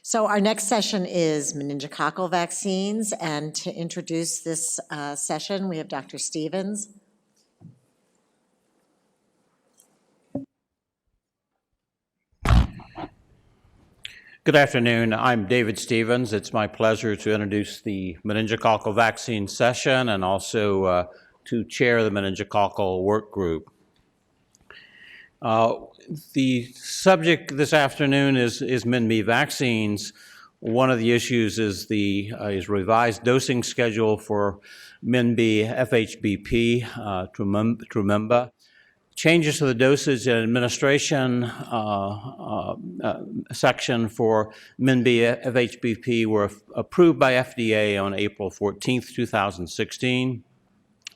So our next session is meningococcal vaccines, and to introduce this session, we have Dr. Stevens. Good afternoon. I'm David Stevens. It's my pleasure to introduce the meningococcal vaccine session and also to chair the meningococcal work group. The subject this afternoon is MenB vaccines. One of the issues is revised dosing schedule for MenB FHBP, Trumemba. Changes to the dosage and administration section for MenB FHBP were approved by FDA on April 14th, 2016.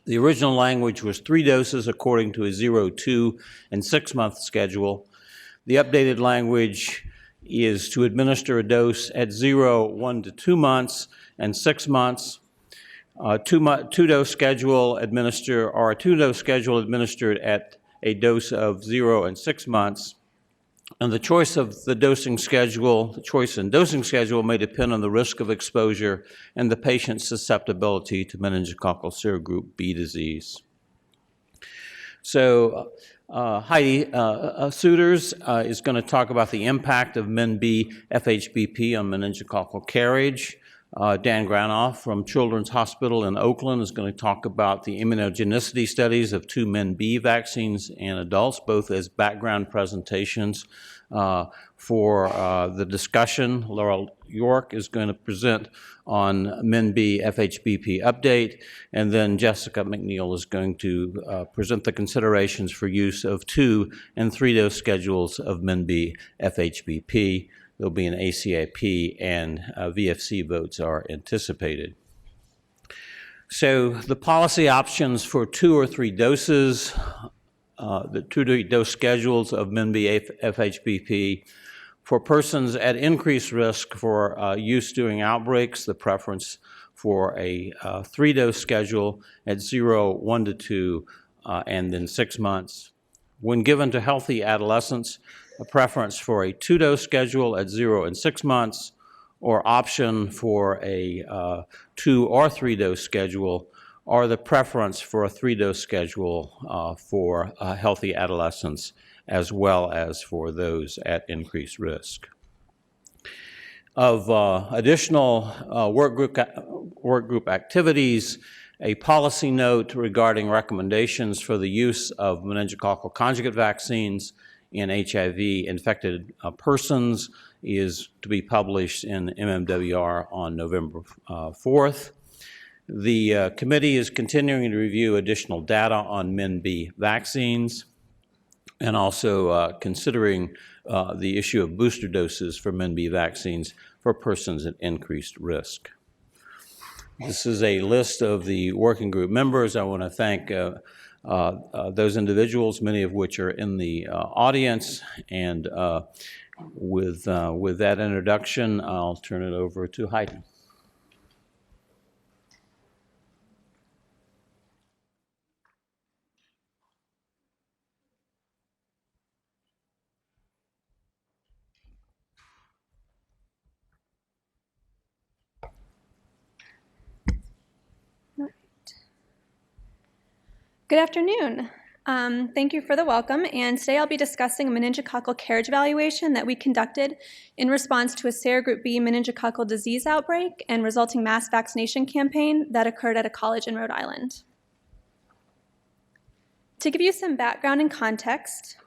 The original language was 3 doses according to a 0, 2, and 6-month schedule. The updated language is to administer a dose at 0, 1 to 2 months, and 6 months. Two-dose schedule administered at a dose of 0 and 6 months. And the choice in dosing schedule may depend on the risk of exposure and the patient's susceptibility to meningococcal serogroup B disease. So Heidi Suiters is going to talk about the impact of MenB FHBP on meningococcal carriage. Dan Granoff from Children's Hospital in Oakland is going to talk about the immunogenicity studies of 2 MenB vaccines in adults, both as background presentations for the discussion. Laurel York is going to present on MenB FHBP update, and then Jessica McNeil is going to present the considerations for use of 2 and 3-dose schedules of MenB FHBP. There'll be an ACIP, and VFC votes are anticipated. So the policy options for 2 or 3 doses, the 2-dose schedules of MenB FHBP. For persons at increased risk for use during outbreaks, the preference for a 3-dose schedule at 0, 1 to 2, and then 6 months. When given to healthy adolescents, a preference for a 2-dose schedule at 0 and 6 months, or option for a 2 or 3-dose schedule, or the preference for a 3-dose schedule for healthy adolescents, as well as for those at increased risk. Of additional work group activities, a policy note regarding recommendations for the use of meningococcal conjugate vaccines in HIV-infected persons is to be published in MMWR on November 4th. The committee is continuing to review additional data on MenB vaccines and also considering the issue of booster doses for MenB vaccines for persons at increased risk. This is a list of the working group members. I want to thank those individuals, many of which are in the audience. And with that introduction, I'll turn it over to Heidi. Good afternoon. Thank you for the welcome, and today I'll be discussing a meningococcal carriage evaluation that we conducted in response to a serogroup B meningococcal disease outbreak and resulting mass vaccination campaign that occurred at a college in Rhode Island. To give you some background and context,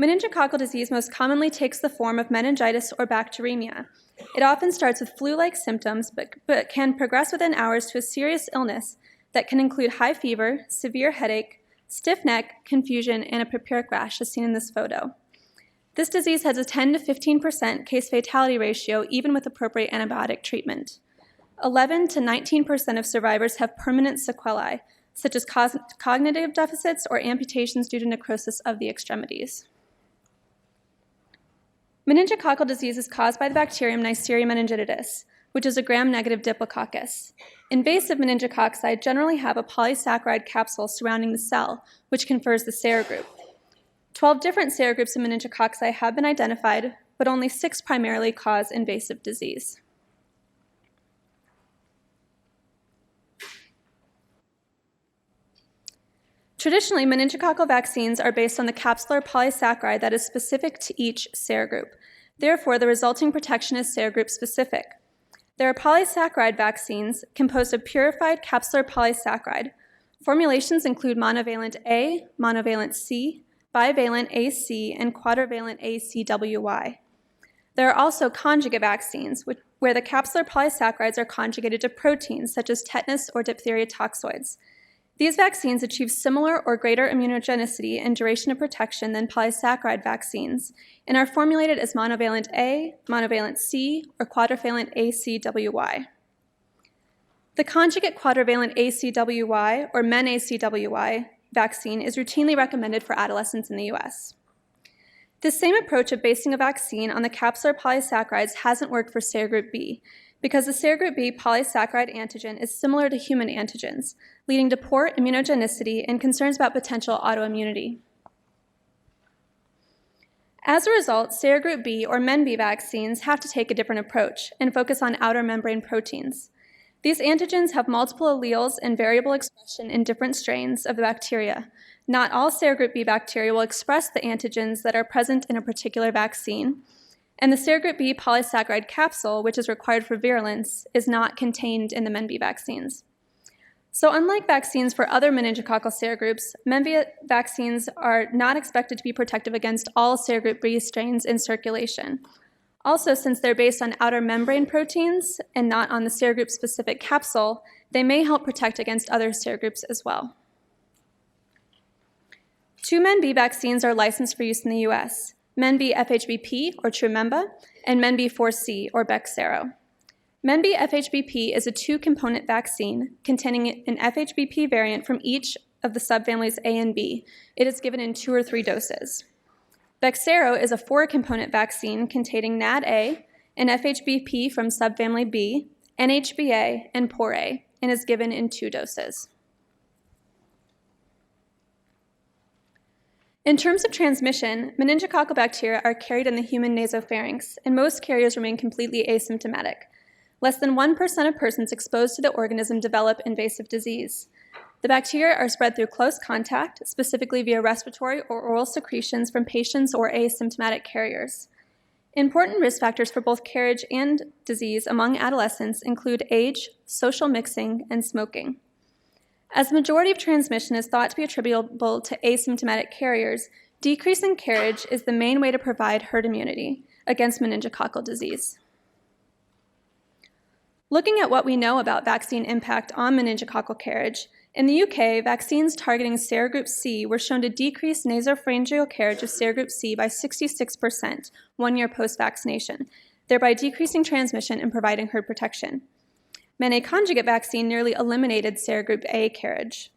meningococcal disease most commonly takes the form of meningitis or bacteremia. It often starts with flu-like symptoms, but can progress within hours to a serious illness that can include high fever, severe headache, stiff neck, confusion, and a purpuric rash, as seen in this photo. This disease has a 10 to 15% case fatality ratio, even with appropriate antibiotic treatment. 11 to 19% of survivors have permanent sequelae, such as cognitive deficits or amputations due to necrosis of the extremities. Meningococcal disease is caused by the bacterium Neisseria meningitidis, which is a gram-negative diplococcus. Invasive meningococci generally have a polysaccharide capsule surrounding the cell, which confers the serogroup. 12 different serogroups of meningococci have been identified, but only 6 primarily cause invasive disease. Traditionally, meningococcal vaccines are based on the capsular polysaccharide that is specific to each serogroup. Therefore, the resulting protection is serogroup specific. There are polysaccharide vaccines composed of purified capsular polysaccharide. Formulations include monovalent A, monovalent C, bivalent AC, and quadrivalent ACWY. There are also conjugate vaccines, where the capsular polysaccharides are conjugated to proteins such as tetanus or diphtheria toxoids. These vaccines achieve similar or greater immunogenicity and duration of protection than polysaccharide vaccines and are formulated as monovalent A, monovalent C, or quadrivalent ACWY. The conjugate quadrivalent ACWY, or MenACWY, vaccine is routinely recommended for adolescents in the US. This same approach of basing a vaccine on the capsular polysaccharides hasn't worked for serogroup B, because the serogroup B polysaccharide antigen is similar to human antigens, leading to poor immunogenicity and concerns about potential autoimmunity. As a result, serogroup B or MenB vaccines have to take a different approach and focus on outer membrane proteins. These antigens have multiple alleles and variable expression in different strains of the bacteria. Not all serogroup B bacteria will express the antigens that are present in a particular vaccine, and the serogroup B polysaccharide capsule, which is required for virulence, is not contained in the MenB vaccines. So unlike vaccines for other meningococcal serogroups, MenB vaccines are not expected to be protective against all serogroup B strains in circulation. Also, since they're based on outer membrane proteins and not on the serogroup-specific capsule, they may help protect against other serogroups as well. 2 MenB vaccines are licensed for use in the US, MenB FHBP, or Trumemba, and MenB 4C, or Bexsero. MenB FHBP is a 2-component vaccine containing an FHBP variant from each of the subfamilies A and B. It is given in 2 or 3 doses. Bexsero is a 4-component vaccine containing NAD-A, an FHBP from subfamily B, NHBA, and POR-A, and is given in 2 doses. In terms of transmission, meningococcal bacteria are carried in the human nasopharynx, and most carriers remain completely asymptomatic. Less than 1% of persons exposed to the organism develop invasive disease. The bacteria are spread through close contact, specifically via respiratory or oral secretions from patients or asymptomatic carriers. Important risk factors for both carriage and disease among adolescents include age, social mixing, and smoking. As the majority of transmission is thought to be attributable to asymptomatic carriers, decreasing carriage is the main way to provide herd immunity against meningococcal disease. Looking at what we know about vaccine impact on meningococcal carriage, in the UK, vaccines targeting serogroup C were shown to decrease nasopharyngeal carriage of serogroup C by 66% 1 year post-vaccination, thereby decreasing transmission and providing herd protection. MenA conjugate vaccine nearly eliminated serogroup A carriage.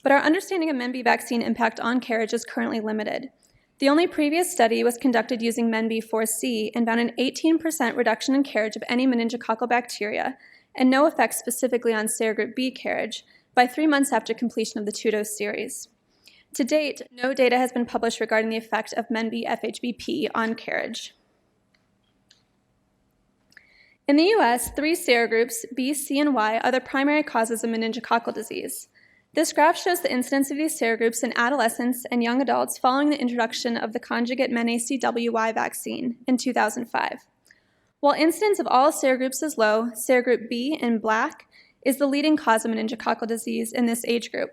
But our understanding of MenB vaccine impact on carriage is currently limited. The only previous study was conducted using MenB 4C and found an 18% reduction in carriage of any meningococcal bacteria and no effect specifically on serogroup B carriage by 3 months after completion of the 2-dose series. To date, no data has been published regarding the effect of MenB FHBP on carriage. In the US, 3 serogroups, B, C, and Y, are the primary causes of meningococcal disease. This graph shows the incidence of these serogroups in adolescents and young adults following the introduction of the conjugate MenACWY vaccine in 2005. While incidence of all serogroups is low, serogroup B in black is the leading cause of meningococcal disease in this age group.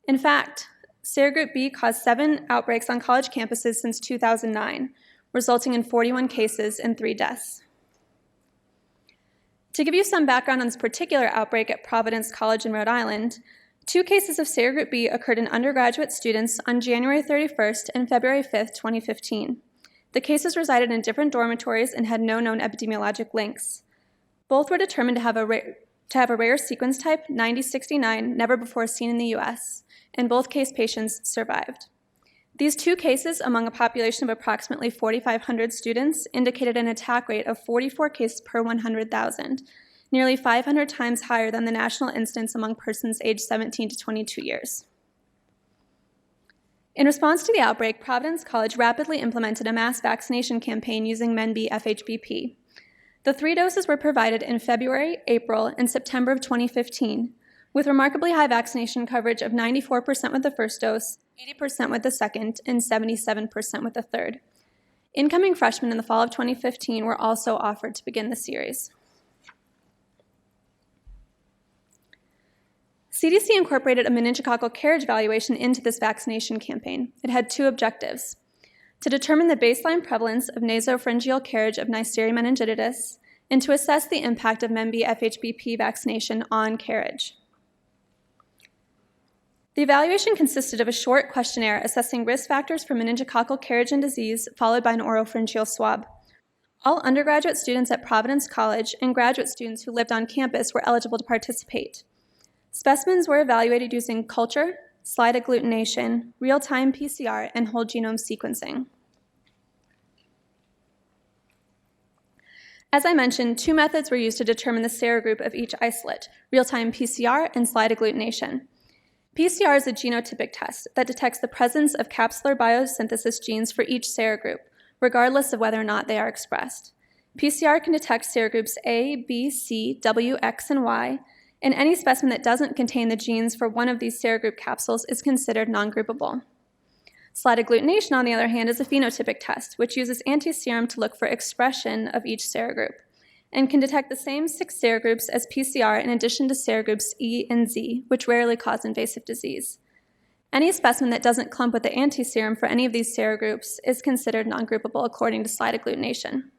In fact, serogroup B caused 7 outbreaks on college campuses since 2009, resulting in 41 cases and 3 deaths. To give you some background on this particular outbreak at Providence College in Rhode Island, 2 cases of serogroup B occurred in undergraduate students on January 31st and February 5th, 2015. The cases resided in different dormitories and had no known epidemiologic links. Both were determined to have a rare sequence type, 9069, never before seen in the US, and both case patients survived. These 2 cases, among a population of approximately 4,500 students, indicated an attack rate of 44 cases per 100,000, nearly 500 times higher than the national incidence among persons aged 17 to 22 years. In response to the outbreak, Providence College rapidly implemented a mass vaccination campaign using MenB FHBP. The 3 doses were provided in February, April, and September of 2015, with remarkably high vaccination coverage of 94% with the first dose, 80% with the second, and 77% with the third. Incoming freshmen in the fall of 2015 were also offered to begin the series. CDC incorporated a meningococcal carriage evaluation into this vaccination campaign. It had 2 objectives: to determine the baseline prevalence of nasopharyngeal carriage of Neisseria meningitidis, and to assess the impact of MenB FHBP vaccination on carriage. The evaluation consisted of a short questionnaire assessing risk factors for meningococcal carriage and disease, followed by an oropharyngeal swab. All undergraduate students at Providence College and graduate students who lived on campus were eligible to participate. Specimens were evaluated using culture, slide agglutination, real-time PCR, and whole genome sequencing. As I mentioned, 2 methods were used to determine the serogroup of each isolate: real-time PCR and slide agglutination. PCR is a genotypic test that detects the presence of capsular biosynthesis genes for each serogroup, regardless of whether or not they are expressed. PCR can detect serogroups A, B, C, W, X, and Y, and any specimen that doesn't contain the genes for one of these serogroup capsules is considered non-groupable. Slide agglutination, on the other hand, is a phenotypic test, which uses antiserum to look for expression of each serogroup, and can detect the same 6 serogroups as PCR in addition to serogroups E and Z, which rarely cause invasive disease. Any specimen that doesn't clump with the antiserum for any of these serogroups is considered non-groupable according to slide agglutination.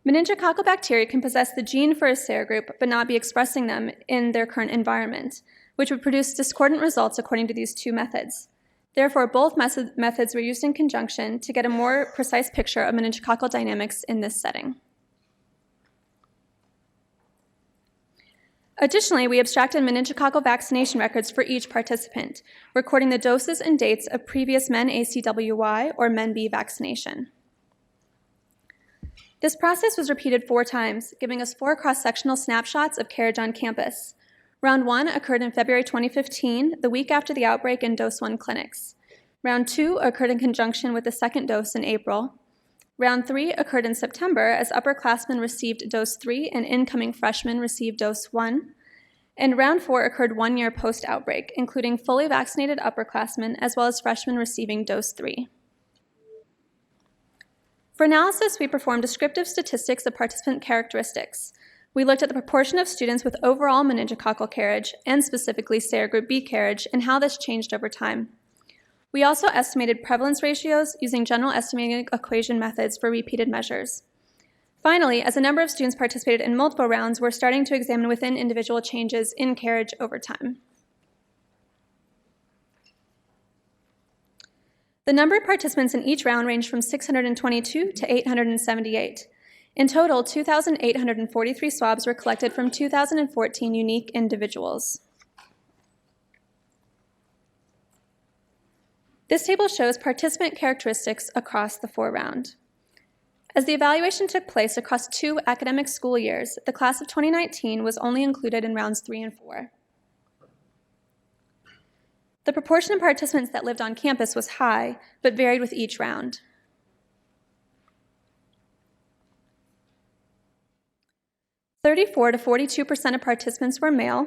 Meningococcal bacteria can possess the gene for a serogroup but not be expressing them in their current environment, which would produce discordant results according to these 2 methods. Therefore, both methods were used in conjunction to get a more precise picture of meningococcal dynamics in this setting. Additionally, we abstracted meningococcal vaccination records for each participant, recording the doses and dates of previous men-ACWY or MenB vaccination. This process was repeated 4 times, giving us 4 cross-sectional snapshots of carriage on campus. Round 1 occurred in February 2015, the week after the outbreak in Dose 1 clinics. Round 2 occurred in conjunction with the second dose in April. Round 3 occurred in September as upperclassmen received Dose 3 and incoming freshmen received Dose 1. And Round 4 occurred 1 year post-outbreak, including fully vaccinated upperclassmen as well as freshmen receiving Dose 3. For analysis, we performed descriptive statistics of participant characteristics. We looked at the proportion of students with overall meningococcal carriage and specifically serogroup B carriage and how this changed over time. We also estimated prevalence ratios using general estimating equation methods for repeated measures. Finally, as a number of students participated in multiple rounds, we're starting to examine within individual changes in carriage over time. The number of participants in each round ranged from 622 to 878. In total, 2,843 swabs were collected from 2,014 unique individuals. This table shows participant characteristics across the 4-round. As the evaluation took place across 2 academic school years, the class of 2019 was only included in rounds 3 and 4. The proportion of participants that lived on campus was high, but varied with each round. (34% to 42% of participants were male.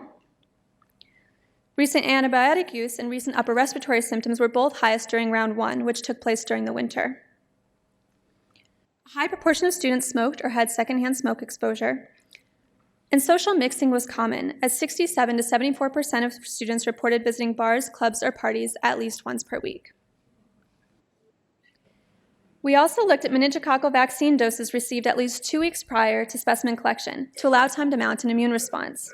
Recent antibiotic use and recent upper respiratory symptoms were both highest during round 1, which took place during the winter. A high proportion of students smoked or had secondhand smoke exposure. And social mixing was common, as 67% to 74% of students reported visiting bars, clubs, or parties at least once per week. We also looked at meningococcal vaccine doses received at least 2 weeks prior to specimen collection to allow time to mount an immune response.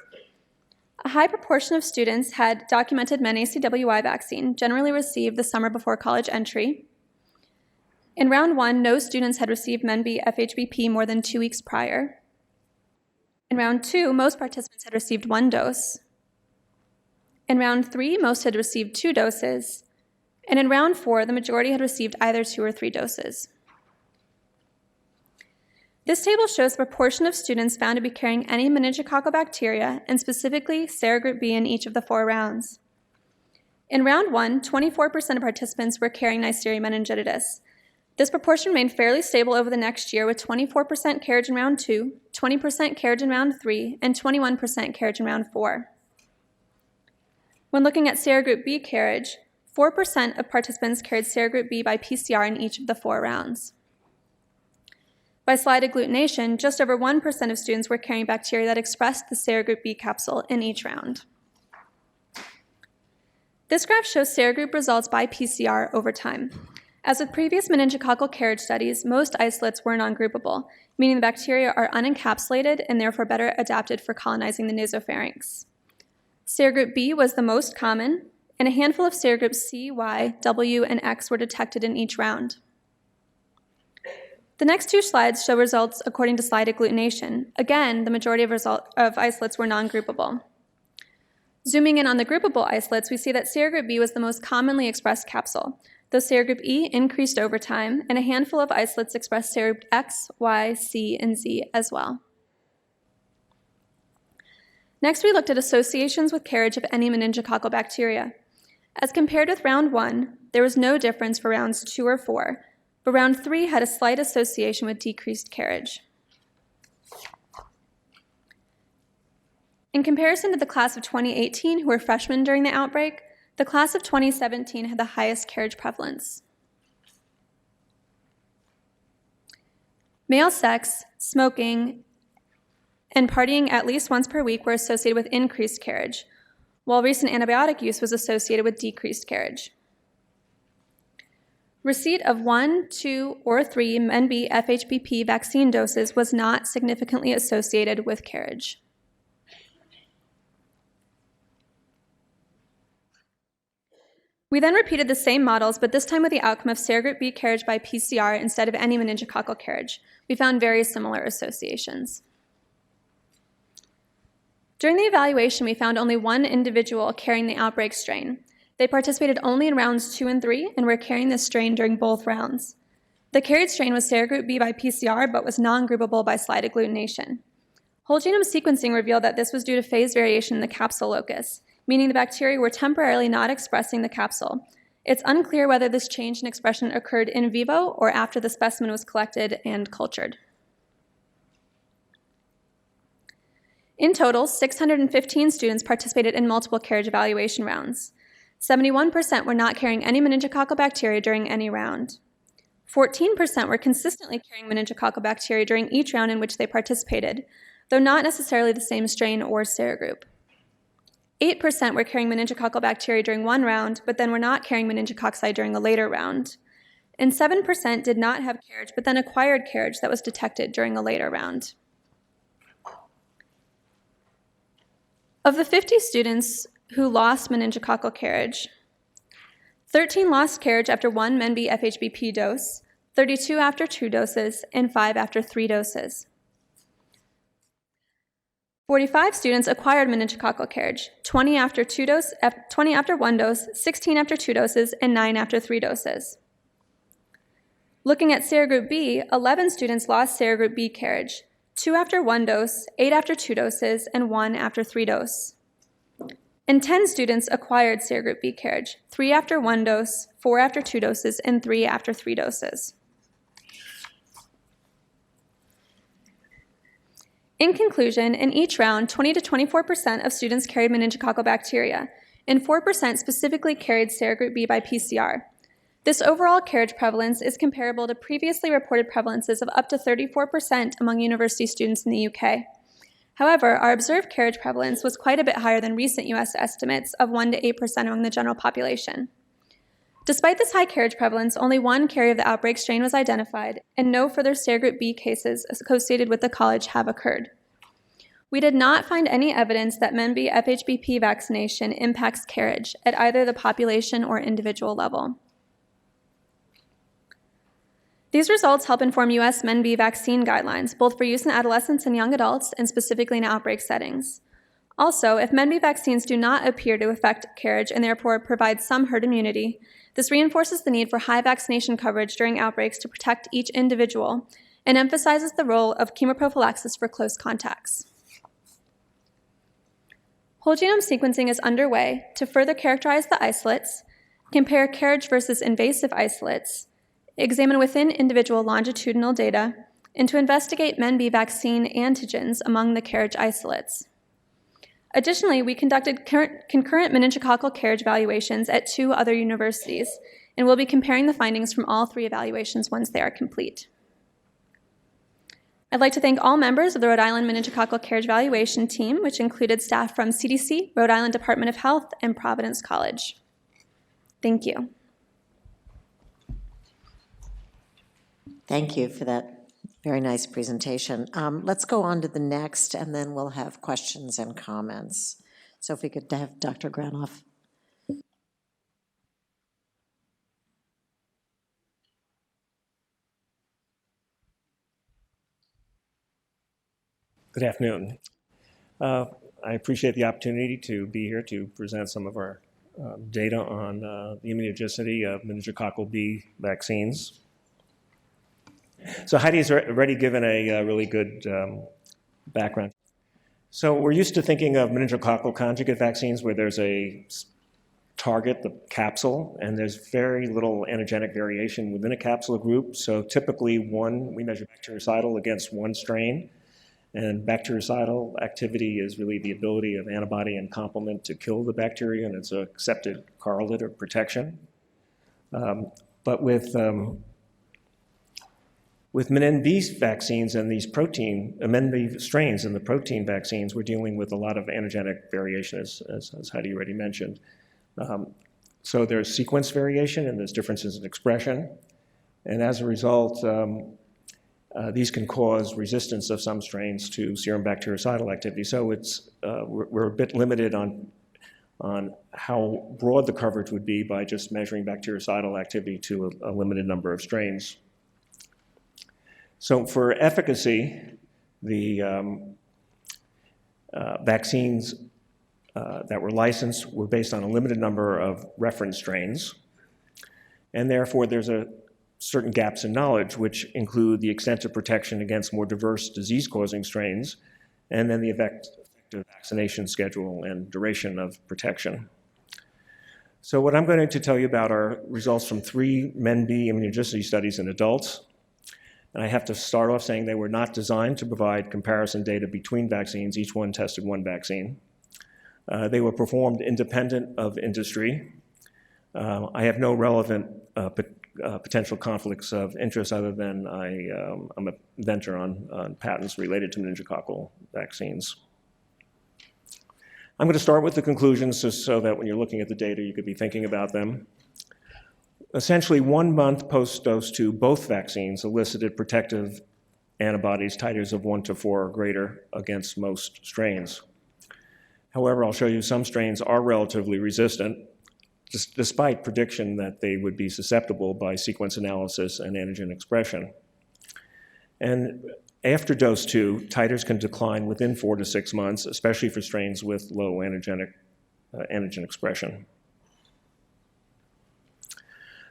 A high proportion of students had documented men-ACWY vaccine, generally received the summer before college entry. In round 1, no students had received MenB FHBP more than 2 weeks prior. In round 2, most participants had received 1 dose. In round 3, most had received 2 doses. And in round 4, the majority had received either 2 or 3 doses. This table shows the proportion of students found to be carrying any meningococcal bacteria, and specifically serogroup B in each of the 4 rounds. In round 1, 24% of participants were carrying Neisseria meningitidis. This proportion remained fairly stable over the next year, with 24% carriage in round 2, 20% carriage in round 3, and 21% carriage in round 4. When looking at serogroup B carriage, 4% of participants carried serogroup B by PCR in each of the 4 rounds. By slide agglutination, just over 1% of students were carrying bacteria that expressed the serogroup B capsule in each round. This graph shows serogroup results by PCR over time. As with previous meningococcal carriage studies, most isolates were non-groupable, meaning the bacteria are unencapsulated and therefore better adapted for colonizing the nasopharynx. Serogroup B was the most common, and a handful of serogroups C, Y, W, and X were detected in each round. The next 2 slides show results according to slide agglutination. Again, the majority of isolates were non-groupable. Zooming in on the groupable isolates, we see that serogroup B was the most commonly expressed capsule, though serogroup E increased over time, and a handful of isolates expressed serogroup X, Y, C, and Z as well. Next, we looked at associations with carriage of any meningococcal bacteria. As compared with round 1, there was no difference for rounds 2 or 4, but round 3 had a slight association with decreased carriage. In comparison to the class of 2018, who were freshmen during the outbreak, the class of 2017 had the highest carriage prevalence. Male sex, smoking, and partying at least once per week were associated with increased carriage, while recent antibiotic use was associated with decreased carriage. Receipt of 1, 2, or 3 MenB FHBP vaccine doses was not significantly associated with carriage. We then repeated the same models, but this time with the outcome of serogroup B carriage by PCR instead of any meningococcal carriage. We found very similar associations. During the evaluation, we found only 1 individual carrying the outbreak strain. They participated only in rounds 2 and 3 and were carrying this strain during both rounds. The carried strain was serogroup B by PCR, but was non-groupable by slide agglutination. Whole genome sequencing revealed that this was due to phase variation in the capsule locus, meaning the bacteria were temporarily not expressing the capsule. It's unclear whether this change in expression occurred in vivo or after the specimen was collected and cultured. In total, 615 students participated in multiple carriage evaluation rounds. 71% were not carrying any meningococcal bacteria during any round. 14% were consistently carrying meningococcal bacteria during each round in which they participated, though not necessarily the same strain or serogroup. 8% were carrying meningococcal bacteria during one round, but then were not carrying meningococci during a later round. And 7% did not have carriage, but then acquired carriage that was detected during a later round. Of the 50 students who lost meningococcal carriage, 13 lost carriage after 1 MenB FHBP dose, 32 after 2 doses, and 5 after 3 doses. 45 students acquired meningococcal carriage, 20 after 1 dose, 16 after 2 doses, and 9 after 3 doses. Looking at serogroup B, 11 students lost serogroup B carriage, 2 after 1 dose, 8 after 2 doses, and 1 after 3 doses. And 10 students acquired serogroup B carriage, 3 after 1 dose, 4 after 2 doses, and 3 after 3 doses. In conclusion, in each round, 20 to 24% of students carried meningococcal bacteria, and 4% specifically carried serogroup B by PCR. This overall carriage prevalence is comparable to previously reported prevalences of up to 34% among university students in the UK. However, our observed carriage prevalence was quite a bit higher than recent US estimates of 1 to 8% among the general population. Despite this high carriage prevalence, only 1 carrier of the outbreak strain was identified, and no further serogroup B cases associated with the college have occurred. We did not find any evidence that MenB FHBP vaccination impacts carriage at either the population or individual level. These results help inform US MenB vaccine guidelines, both for use in adolescents and young adults, and specifically in outbreak settings. Also, if MenB vaccines do not appear to affect carriage and therefore provide some herd immunity, this reinforces the need for high vaccination coverage during outbreaks to protect each individual and emphasizes the role of chemoprophylaxis for close contacts. Whole genome sequencing is underway to further characterize the isolates, compare carriage versus invasive isolates, examine within individual longitudinal data, and to investigate MenB vaccine antigens among the carriage isolates. Additionally, we conducted concurrent meningococcal carriage evaluations at 2 other universities, and we'll be comparing the findings from all 3 evaluations once they are complete. I'd like to thank all members of the Rhode Island meningococcal carriage evaluation team, which included staff from CDC, Rhode Island Department of Health, and Providence College. Thank you. Thank you for that very nice presentation. Let's go on to the next, and then we'll have questions and comments. So if we could have Dr. Granoff. Good afternoon. I appreciate the opportunity to be here to present some of our data on the immunogenicity of meningococcal B vaccines. So Heidi's already given a really good background. So we're used to thinking of meningococcal conjugate vaccines where there's a target, the capsule, and there's very little antigenic variation within a capsule group. So typically we measure bactericidal against one strain. And bactericidal activity is really the ability of antibody and complement to kill the bacteria, and it's an accepted correlate of protection. But with MenB vaccines and these MenB strains and the protein vaccines, we're dealing with a lot of antigenic variation, as Heidi already mentioned. So there's sequence variation and there's differences in expression. And as a result, these can cause resistance of some strains to serum bactericidal activity. So we're a bit limited on how broad the coverage would be by just measuring bactericidal activity to a limited number of strains. So for efficacy, the vaccines that were licensed were based on a limited number of reference strains, and therefore there's certain gaps in knowledge, which include the extent of protection against more diverse disease-causing strains, and then the effective vaccination schedule and duration of protection. So what I'm going to tell you about are results from 3 MenB immunogenicity studies in adults. And I have to start off saying they were not designed to provide comparison data between vaccines. Each one tested one vaccine. They were performed independent of industry. I have no relevant potential conflicts of interest other than I'm a inventor on patents related to meningococcal vaccines. I'm going to start with the conclusions just so that when you're looking at the data, you could be thinking about them. Essentially, 1 month post-dose 2, both vaccines elicited protective antibodies titers of 1 to 4 or greater against most strains. However, I'll show you some strains are relatively resistant, despite prediction that they would be susceptible by sequence analysis and antigen expression. And after dose 2, titers can decline within 4 to 6 months, especially for strains with low antigen expression.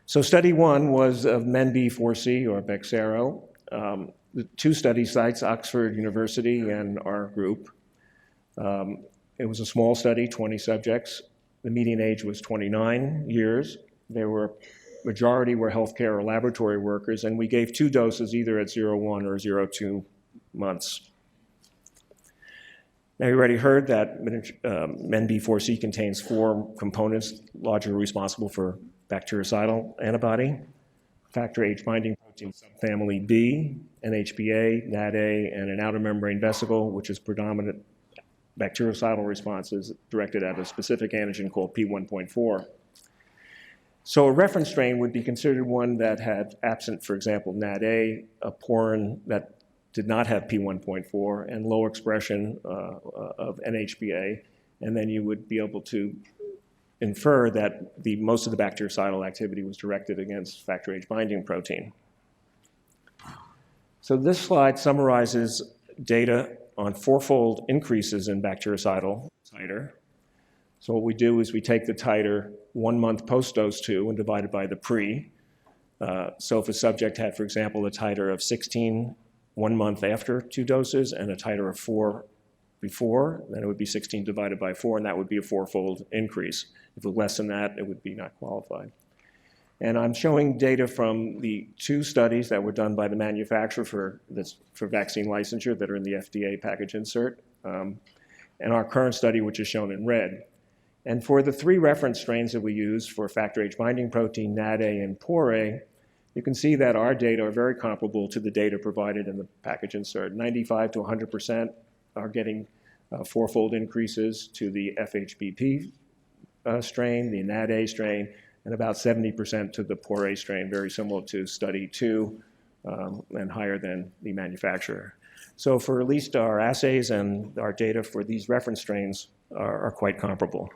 So study 1 was of MenB4C or Bexsero. The 2 study sites, Oxford University and our group. It was a small study, 20 subjects. The median age was 29 years. Majority were healthcare or laboratory workers, and we gave 2 doses either at 0.1 or 0.2 months. Now, you already heard that MenB4C contains 4 components largely responsible for bactericidal antibody, factor H binding protein subfamily B, NHBA, NADA, and an outer membrane vesicle, which is predominant bactericidal responses directed at a specific antigen called P1.4. So a reference strain would be considered one that had absent, for example, NADA, a porin that did not have P1.4, and low expression of NHBA, and then you would be able to infer that most of the bactericidal activity was directed against factor H binding protein. So this slide summarizes data on 4-fold increases in bactericidal titer. So what we do is we take the titer 1 month post-dose 2 and divide it by the pre. So if a subject had, for example, a titer of 16 1 month after 2 doses and a titer of 4 before, then it would be 16 divided by 4, and that would be a fourfold increase. If it was less than that, it would be not qualified. And I'm showing data from the 2 studies that were done by the manufacturer for vaccine licensure that are in the FDA package insert, and our current study, which is shown in red. And for the 3 reference strains that we use for factor H binding protein, NADA, and PORA, you can see that our data are very comparable to the data provided in the package insert. 95 to 100% are getting fourfold increases to the FHBP strain, the NADA strain, and about 70% to the PORA strain, very similar to study 2 and higher than the manufacturer. So for at least our assays and our data for these reference strains are quite comparable.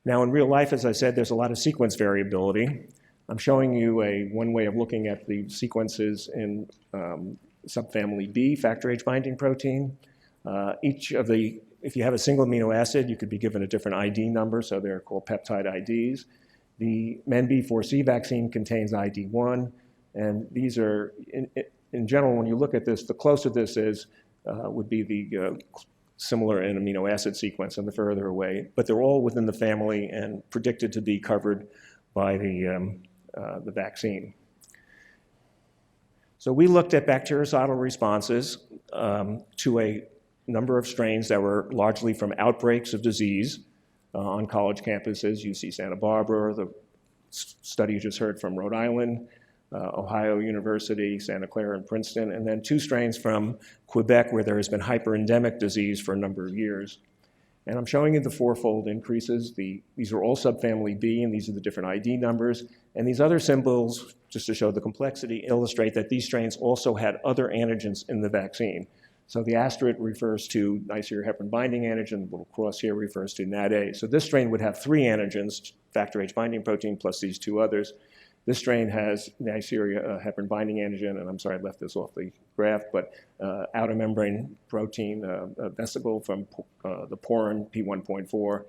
Now in real life, as I said, there's a lot of sequence variability. I'm showing you one way of looking at the sequences in subfamily B, factor H binding protein. If you have a single amino acid, you could be given a different ID number, so they're called peptide IDs. The MenB4C vaccine contains ID 1, and these are, in general, when you look at this, the closer this is, would be the similar in amino acid sequence and the further away, but they're all within the family and predicted to be covered by the vaccine. So we looked at bactericidal responses to a number of strains that were largely from outbreaks of disease on college campuses, UC Santa Barbara, the study you just heard from Rhode Island, Ohio University, Santa Clara, and Princeton, and then 2 strains from Quebec where there has been hyperendemic disease for a number of years. And I'm showing you the fourfold increases. These are all subfamily B, and these are the different ID numbers. And these other symbols, just to show the complexity, illustrate that these strains also had other antigens in the vaccine. So the asterisk refers to Neisseria heparin binding antigen, the little cross here refers to NADA. So this strain would have 3 antigens, factor H binding protein plus these 2 others. This strain has Neisseria heparin binding antigen, and I'm sorry I left this off the graph, but outer membrane protein, vesicle from the porin, P1.4.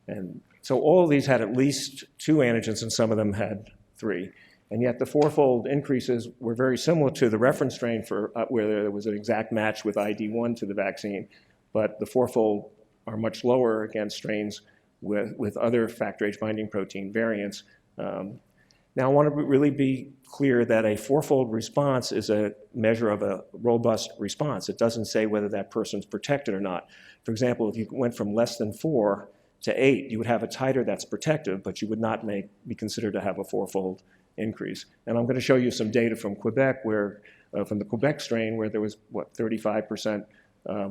And so all of these had at least 2 antigens, and some of them had 3. And yet the fourfold increases were very similar to the reference strain for where there was an exact match with ID1 to the vaccine, but the fourfold are much lower against strains with other factor H binding protein variants. Now I want to really be clear that a fourfold response is a measure of a robust response. It doesn't say whether that person's protected or not. For example, if you went from less than 4 to 8, you would have a titer that's protective, but you would not be considered to have a fourfold increase. And I'm going to show you some data from Quebec, from the Quebec strain, where there was, 35%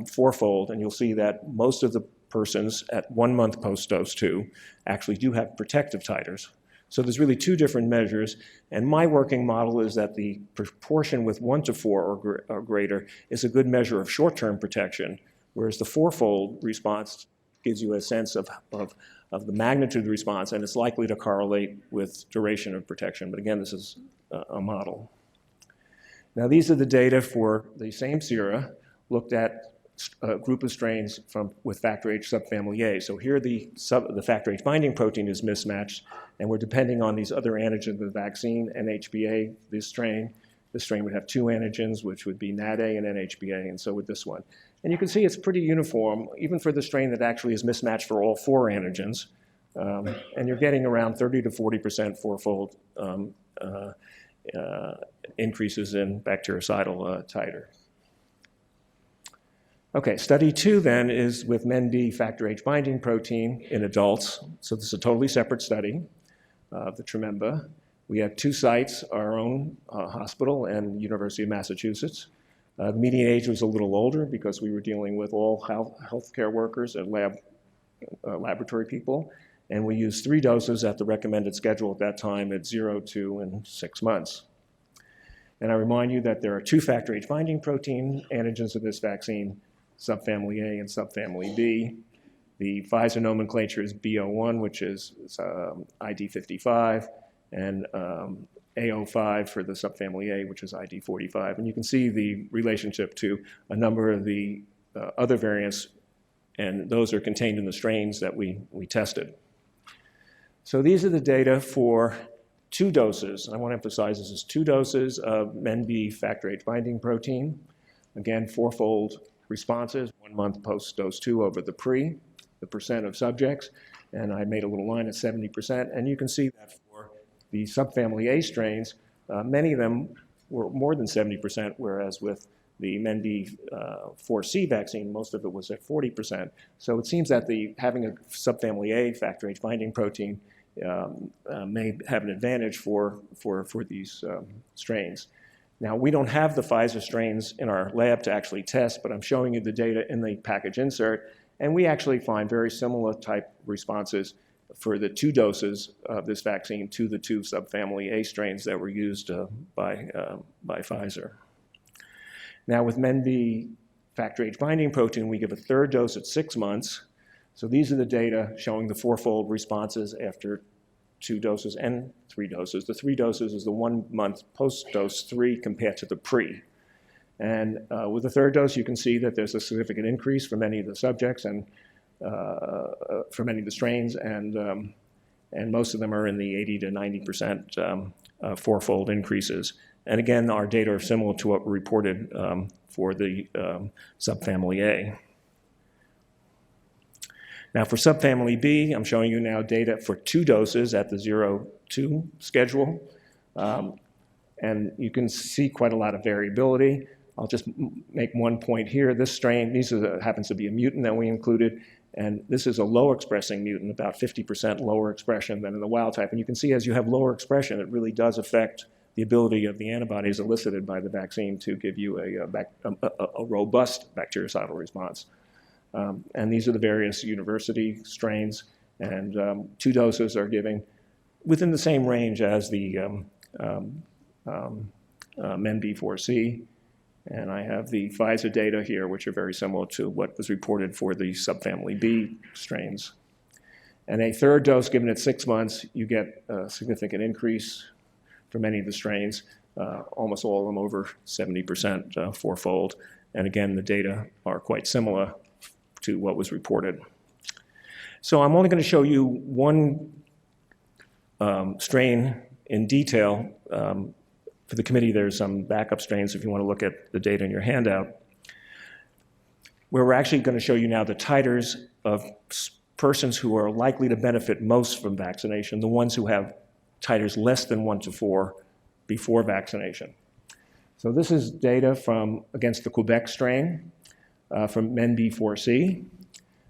fourfold, and you'll see that most of the persons at 1 month post-dose 2 actually do have protective titers. So there's really 2 different measures, and my working model is that the proportion with 1 to 4 or greater is a good measure of short-term protection, whereas the fourfold response gives you a sense of the magnitude of the response, and it's likely to correlate with duration of protection. But again, this is a model. Now these are the data for the same sera looked at a group of strains with factor H subfamily A. So here the factor H binding protein is mismatched, and we're depending on these other antigens of the vaccine, NHBA, this strain. This strain would have 2 antigens, which would be NADA and NHBA, and so would this one. And you can see it's pretty uniform, even for the strain that actually is mismatched for all 4 antigens. And you're getting around 30 to 40% fourfold increases in bactericidal titer. Okay, study 2 then is with MenB factor H binding protein in adults. So this is a totally separate study of the Trememba. We have 2 sites, our own hospital and University of Massachusetts. The median age was a little older because we were dealing with all healthcare workers and laboratory people. And we used 3 doses at the recommended schedule at that time at 0, 2, and 6 months. And I remind you that there are 2 factor H binding protein antigens of this vaccine, subfamily A and subfamily B. The Pfizer nomenclature is B01, which is ID55, and A05 for the subfamily A, which is ID45. And you can see the relationship to a number of the other variants, and those are contained in the strains that we tested. So these are the data for 2 doses. I want to emphasize this is 2 doses of MenB factor H binding protein. Again, fourfold responses, 1 month post-dose 2 over the pre, the percent of subjects, and I made a little line at 70%. And you can see that for the subfamily A strains, many of them were more than 70%, whereas with the MenB4C vaccine, most of it was at 40%. So it seems that having a subfamily A factor H binding protein may have an advantage for these strains. Now, we don't have the Pfizer strains in our lab to actually test, but I'm showing you the data in the package insert, and we actually find very similar type responses for the 2 doses of this vaccine to the 2 subfamily A strains that were used by Pfizer. Now, with MenB factor H binding protein, we give a 3rd dose at 6 months. So these are the data showing the 4-fold responses after 2 doses and 3 doses. The 3 doses is the 1 month post-dose 3 compared to the pre. And with the 3rd dose, you can see that there's a significant increase for many of the subjects and for many of the strains, and most of them are in the 80 to 90% 4-fold increases. And again, our data are similar to what we reported for the subfamily A. Now for subfamily B, I'm showing you now data for 2 doses at the 0-2 schedule. And you can see quite a lot of variability. I'll just make one point here. This strain, happens to be a mutant that we included, and this is a low expressing mutant, about 50% lower expression than in the wild type. And you can see as you have lower expression, it really does affect the ability of the antibodies elicited by the vaccine to give you a robust bactericidal response. And these are the various university strains, and 2 doses are giving within the same range as the MenB4C. And I have the Pfizer data here, which are very similar to what was reported for the subfamily B strains. And a 3rd dose given at 6 months, you get a significant increase for many of the strains, almost all of them over 70% 4-fold. And again, the data are quite similar to what was reported. So I'm only going to show you one strain in detail. For the committee, there's some backup strains if you want to look at the data in your handout, where we're actually going to show you now the titers of persons who are likely to benefit most from vaccination, the ones who have titers less than 1 to 4 before vaccination. So this is data against the Quebec strain from MenB4C.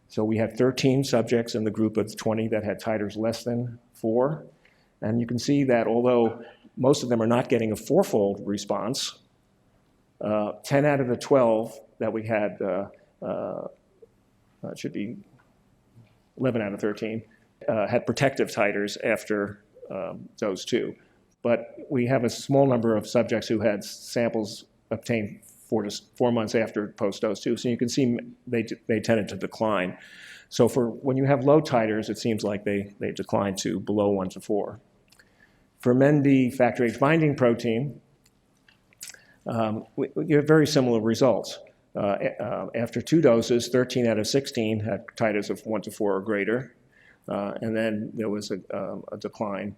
So we had 13 subjects in the group of 20 that had titers less than 4. And you can see that although most of them are not getting a 4-fold response, 10 out of the 12 that we had, it should be 11 out of 13, had protective titers after dose 2. But we have a small number of subjects who had samples obtained 4 months after post-dose 2. So you can see they tended to decline. So for when you have low titers, it seems like they decline to below 1 to 4. For MenB factor H binding protein, you have very similar results. After 2 doses, 13 out of 16 had titers of 1 to 4 or greater. And then there was a decline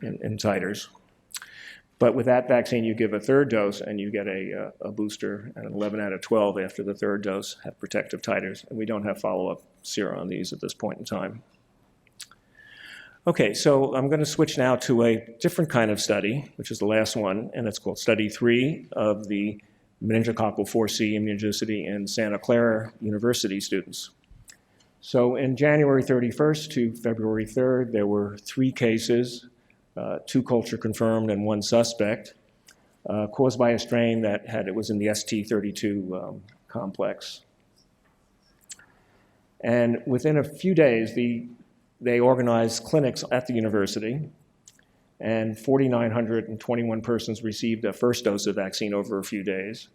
in titers. But with that vaccine, you give a 3rd dose and you get a booster, and 11 out of 12 after the 3rd dose have protective titers. And we don't have follow-up sera on these at this point in time. Okay, so I'm going to switch now to a different kind of study, which is the last one, and it's called Study 3 of the meningococcal 4C immunogenicity in Santa Clara University students. So in January 31st to February 3rd, there were 3 cases, 2 culture confirmed and 1 suspect, caused by a strain that it was in the ST32 complex. And within a few days, they organized clinics at the university, and 4,921 persons received a 1st dose of vaccine over a few days.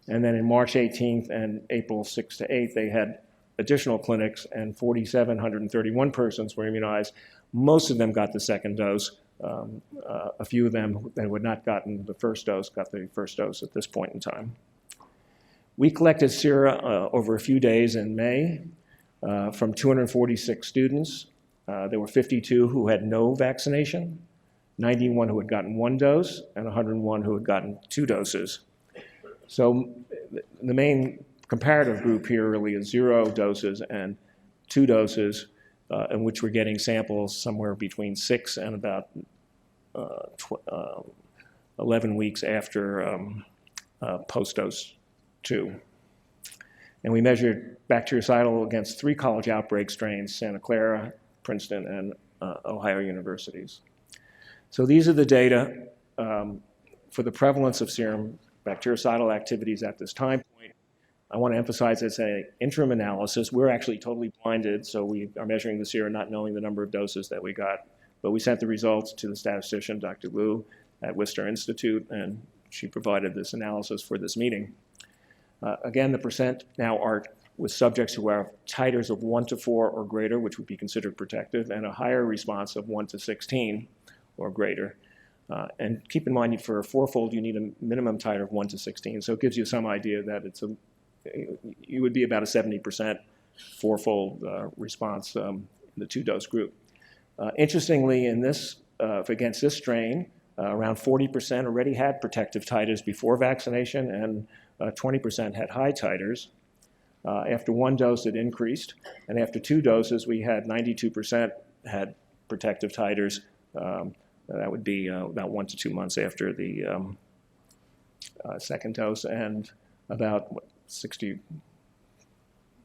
And then in March 18th and April 6th to 8th, they had additional clinics, and 4,731 persons were immunized. Most of them got the 2nd dose. A few of them that had not gotten the 1st dose got the 1st dose at this point in time. We collected sera over a few days in May from 246 students. There were 52 who had no vaccination, 91 who had gotten 1 dose, and 101 who had gotten 2 doses. So the main comparative group here really is 0 doses and 2 doses, in which we're getting samples somewhere between 6 and about 11 weeks after post-dose 2. And we measured bactericidal against 3 college outbreak strains, Santa Clara, Princeton, and Ohio universities. So these are the data for the prevalence of serum bactericidal activities at this time point. I want to emphasize it's an interim analysis. We're actually totally blinded, so we are measuring the serum not knowing the number of doses that we got. But we sent the results to the statistician, Dr. Liu, at Worcester Institute, and she provided this analysis for this meeting. Again, the percent now are with subjects who have titers of 1 to 4 or greater, which would be considered protective, and a higher response of 1 to 16 or greater. And keep in mind, for a 4-fold, you need a minimum titer of 1 to 16. So it gives you some idea that you would be about a 70% 4-fold response in the 2-dose group. Interestingly, against this strain, around 40% already had protective titers before vaccination, and 20% had high titers. After 1 dose, it increased, and after 2 doses, we had 92% had protective titers. That would be about 1 to 2 months after the second dose, and about 60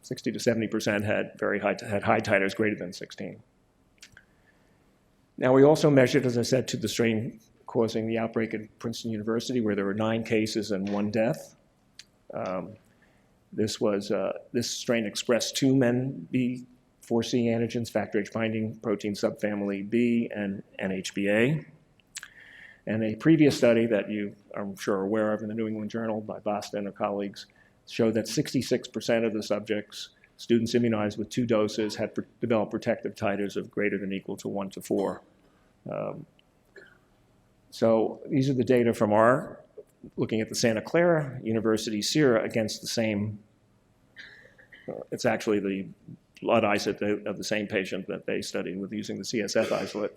to 70% had high titers greater than 16. Now, we also measured, as I said, to the strain causing the outbreak at Princeton University, where there were 9 cases and 1 death. This strain expressed 2 MenB4C antigens, factor H binding protein subfamily B and NHBA. And a previous study that you, I'm sure, are aware of in the New England Journal by Boston and colleagues showed that 66% of the subjects, students immunized with 2 doses, had developed protective titers of greater than or equal to 1 to 4. So these are the data from looking at the Santa Clara University sera against the same, it's actually the blood isolate of the same patient that they studied with using the CSF isolate.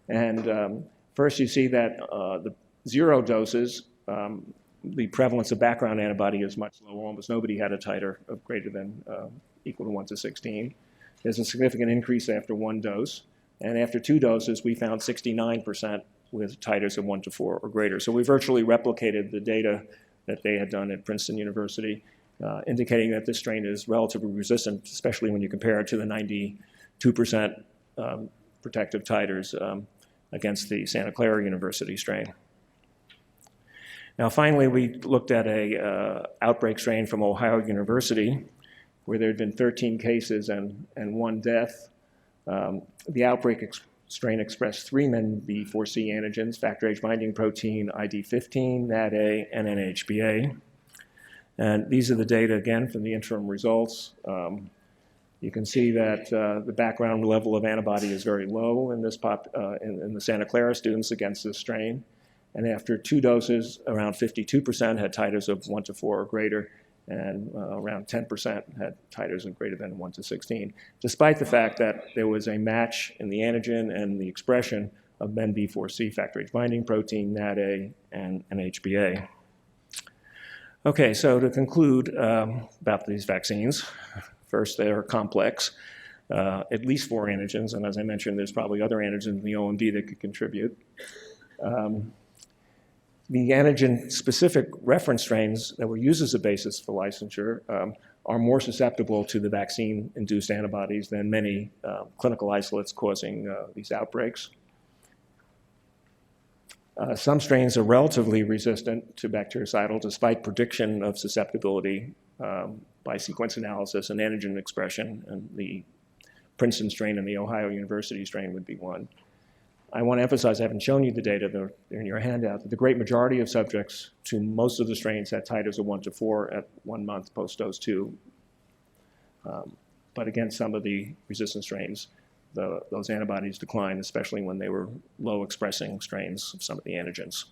And first you see that the 0 doses, the prevalence of background antibody is much lower. Almost nobody had a titer of greater than equal to 1 to 16. There's a significant increase after 1 dose. And after 2 doses, we found 69% with titers of 1 to 4 or greater. So we virtually replicated the data that they had done at Princeton University, indicating that this strain is relatively resistant, especially when you compare it to the 92% protective titers against the Santa Clara University strain. Now, finally, we looked at a outbreak strain from Ohio University, where there had been 13 cases and 1 death. The outbreak strain expressed 3 MenB4C antigens, factor H binding protein ID15, NADA, and NHBA. And these are the data, again, from the interim results. You can see that the background level of antibody is very low in the Santa Clara students against this strain. And after 2 doses, around 52% had titers of 1 to 4 or greater, and around 10% had titers of greater than 1 to 16, despite the fact that there was a match in the antigen and the expression of MenB4C, factor H binding protein, NADA, and HBA. Okay, so to conclude about these vaccines, first, they are complex, at least 4 antigens, and as I mentioned, there's probably other antigens in the OMB that could contribute. The antigen-specific reference strains that were used as a basis for licensure are more susceptible to the vaccine-induced antibodies than many clinical isolates causing these outbreaks. Some strains are relatively resistant to bactericidal despite prediction of susceptibility by sequence analysis and antigen expression, and the Princeton strain and the Ohio University strain would be one. I want to emphasize, I haven't shown you the data, they're in your handout, that the great majority of subjects to most of the strains had titers of 1 to 4 at 1 month post-dose 2. But again, some of the resistant strains, those antibodies declined, especially when they were low-expressing strains of some of the antigens.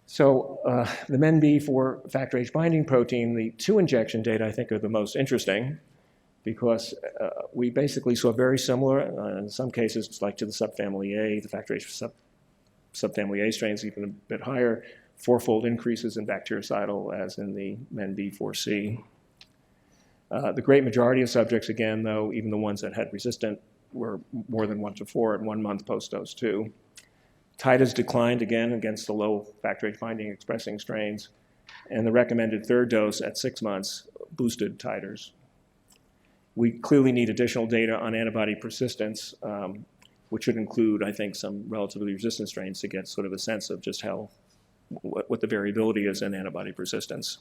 So the MenB4 factor H binding protein, the 2 injection data I think are the most interesting, because we basically saw very similar, in some cases, like to the subfamily A, the factor H subfamily A strains, even a bit higher, fourfold increases in bactericidal as in the MenB4C. The great majority of subjects, again, though, even the ones that had resistant, were more than 1 to 4 at 1 month post-dose 2. Titers declined again against the low factor VIII finding expressing strains, and the recommended third dose at 6 months boosted titers. We clearly need additional data on antibody persistence, which should include, I think, some relatively resistant strains to get sort of a sense of just what the variability is in antibody persistence.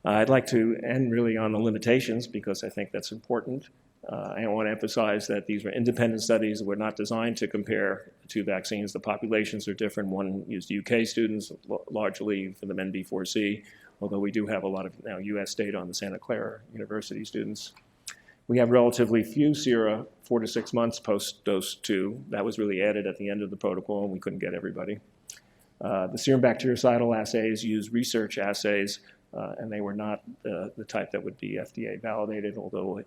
I'd like to end really on the limitations because I think that's important. I want to emphasize that these were independent studies that were not designed to compare two vaccines. The populations are different. One used UK students largely for the MenB4C, although we do have a lot of now US data on the Santa Clara University students. We have relatively few sera 4 to 6 months post-dose 2. That was really added at the end of the protocol, and we couldn't get everybody. The serum bactericidal assays use research assays, and they were not the type that would be FDA validated, although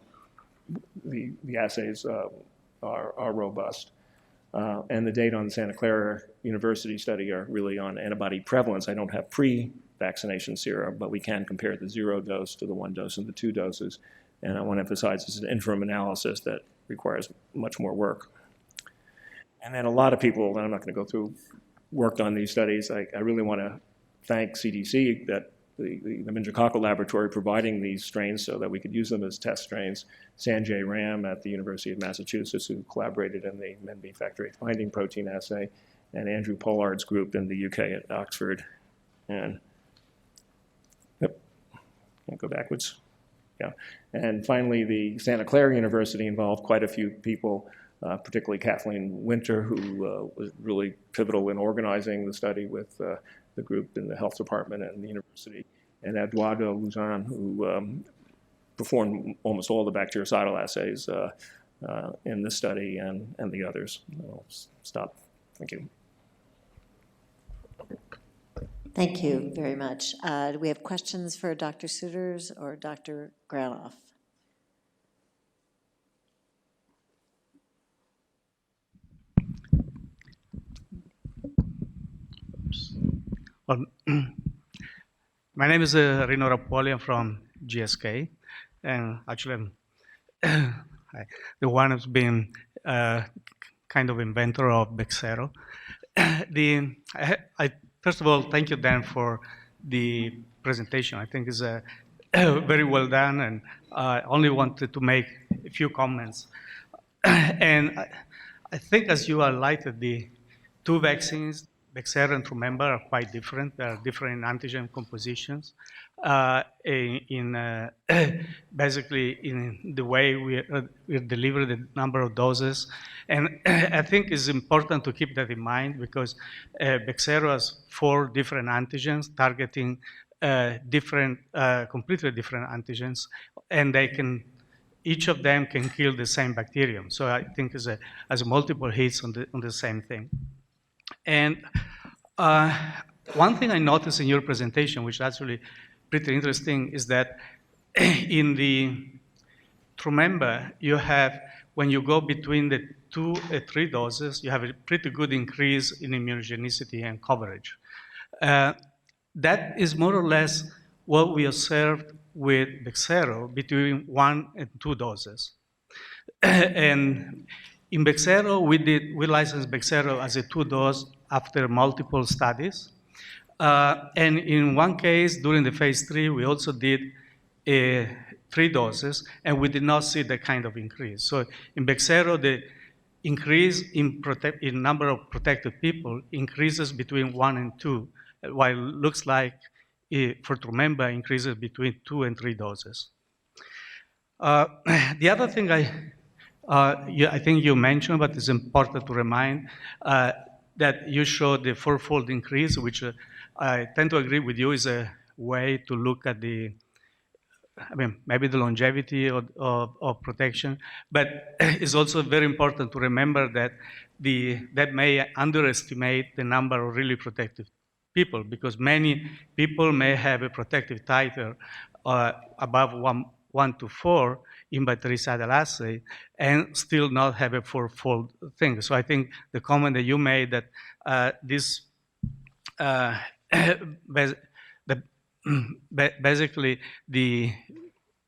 the assays are robust. And the data on the Santa Clara University study are really on antibody prevalence. I don't have pre-vaccination sera, but we can compare the 0 dose to the 1 dose and the 2 doses. And I want to emphasize this is an interim analysis that requires much more work. And then a lot of people, and I'm not going to go through, worked on these studies. I really want to thank CDC, that the meningococcal laboratory providing these strains so that we could use them as test strains. Sanjay Ram at the University of Massachusetts, who collaborated in the MenB factor VIII binding protein assay, and Andrew Pollard's group in the UK at Oxford. And, yep, can't go backwards. Yeah. And finally, the Santa Clara University involved quite a few people, particularly Kathleen Winter, who was really pivotal in organizing the study with the group in the health department and the university, and Eduardo Luzon, who performed almost all the bactericidal assays in this study and the others. I'll stop. Thank you. Thank you very much. Do we have questions for Dr. Souters or Dr. Granoff? Well, my name is Rino Rapoli. I'm from GSK, and actually I'm the one who's been kind of inventor of Bexero. First of all, thank you, Dan, for the presentation. I think it's very well done, and I only wanted to make a few comments. And I think, as you highlighted, the two vaccines, Bexero and Trumemba, are quite different. They are different antigen compositions. Basically in the way we deliver the number of doses. And I think it's important to keep that in mind because Bexero has 4 different antigens targeting completely different antigens, and each of them can kill the same bacterium. So I think it's as multiple hits on the same thing. And one thing I noticed in your presentation, which is actually pretty interesting, is that in the Trumemba, you have, when you go between the 2 and 3 doses, you have a pretty good increase in immunogenicity and coverage. That is more or less what we observed with Bexero between 1 and 2 doses. And in Bexero, we licensed Bexero as a 2-dose after multiple studies. And in one case, during the phase 3, we also did 3 doses, and we did not see that kind of increase. So in Bexero, the increase in number of protected people increases between 1 and 2, while it looks like for Trumemba increases between 2 and 3 doses. The other thing I think you mentioned, but it's important to remind, that you showed the 4-fold increase, which I tend to agree with you is a way to look at maybe the longevity of protection, but it's also very important to remember that that may underestimate the number of really protected people, because many people may have a protective titer above 1 to 4 in bactericidal assay and still not have a 4-fold thing. So I think the comment that you made that this bas- the, basically, the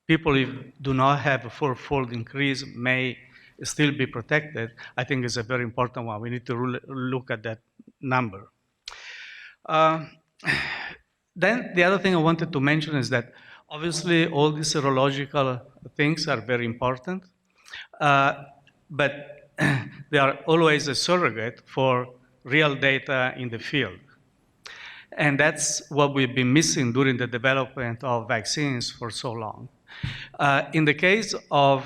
people who do not have a fourfold increase may still be protected, I think is a very important one. We need to look at that number. Uh, Then the other thing I wanted to mention is that obviously all these serological things are very important, but they are always a surrogate for real data in the field. And that's what we've been missing during the development of vaccines for so long. In the case of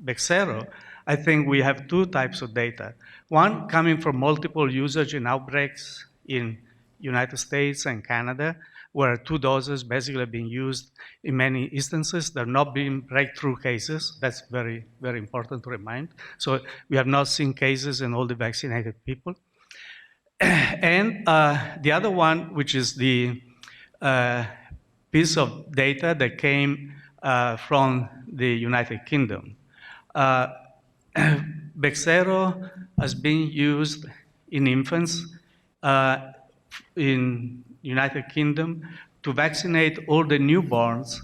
Bexsero, I think we have two types of data. One coming from multiple usage and outbreaks in United States and Canada, where 2 doses basically have been used in many instances. They're not being breakthrough cases. That's very, very important to remind. So we have not seen cases in all the vaccinated people. And the other one, which is the piece of data that came from the United Kingdom. Bexsero has been used in infants in United Kingdom to vaccinate all the newborns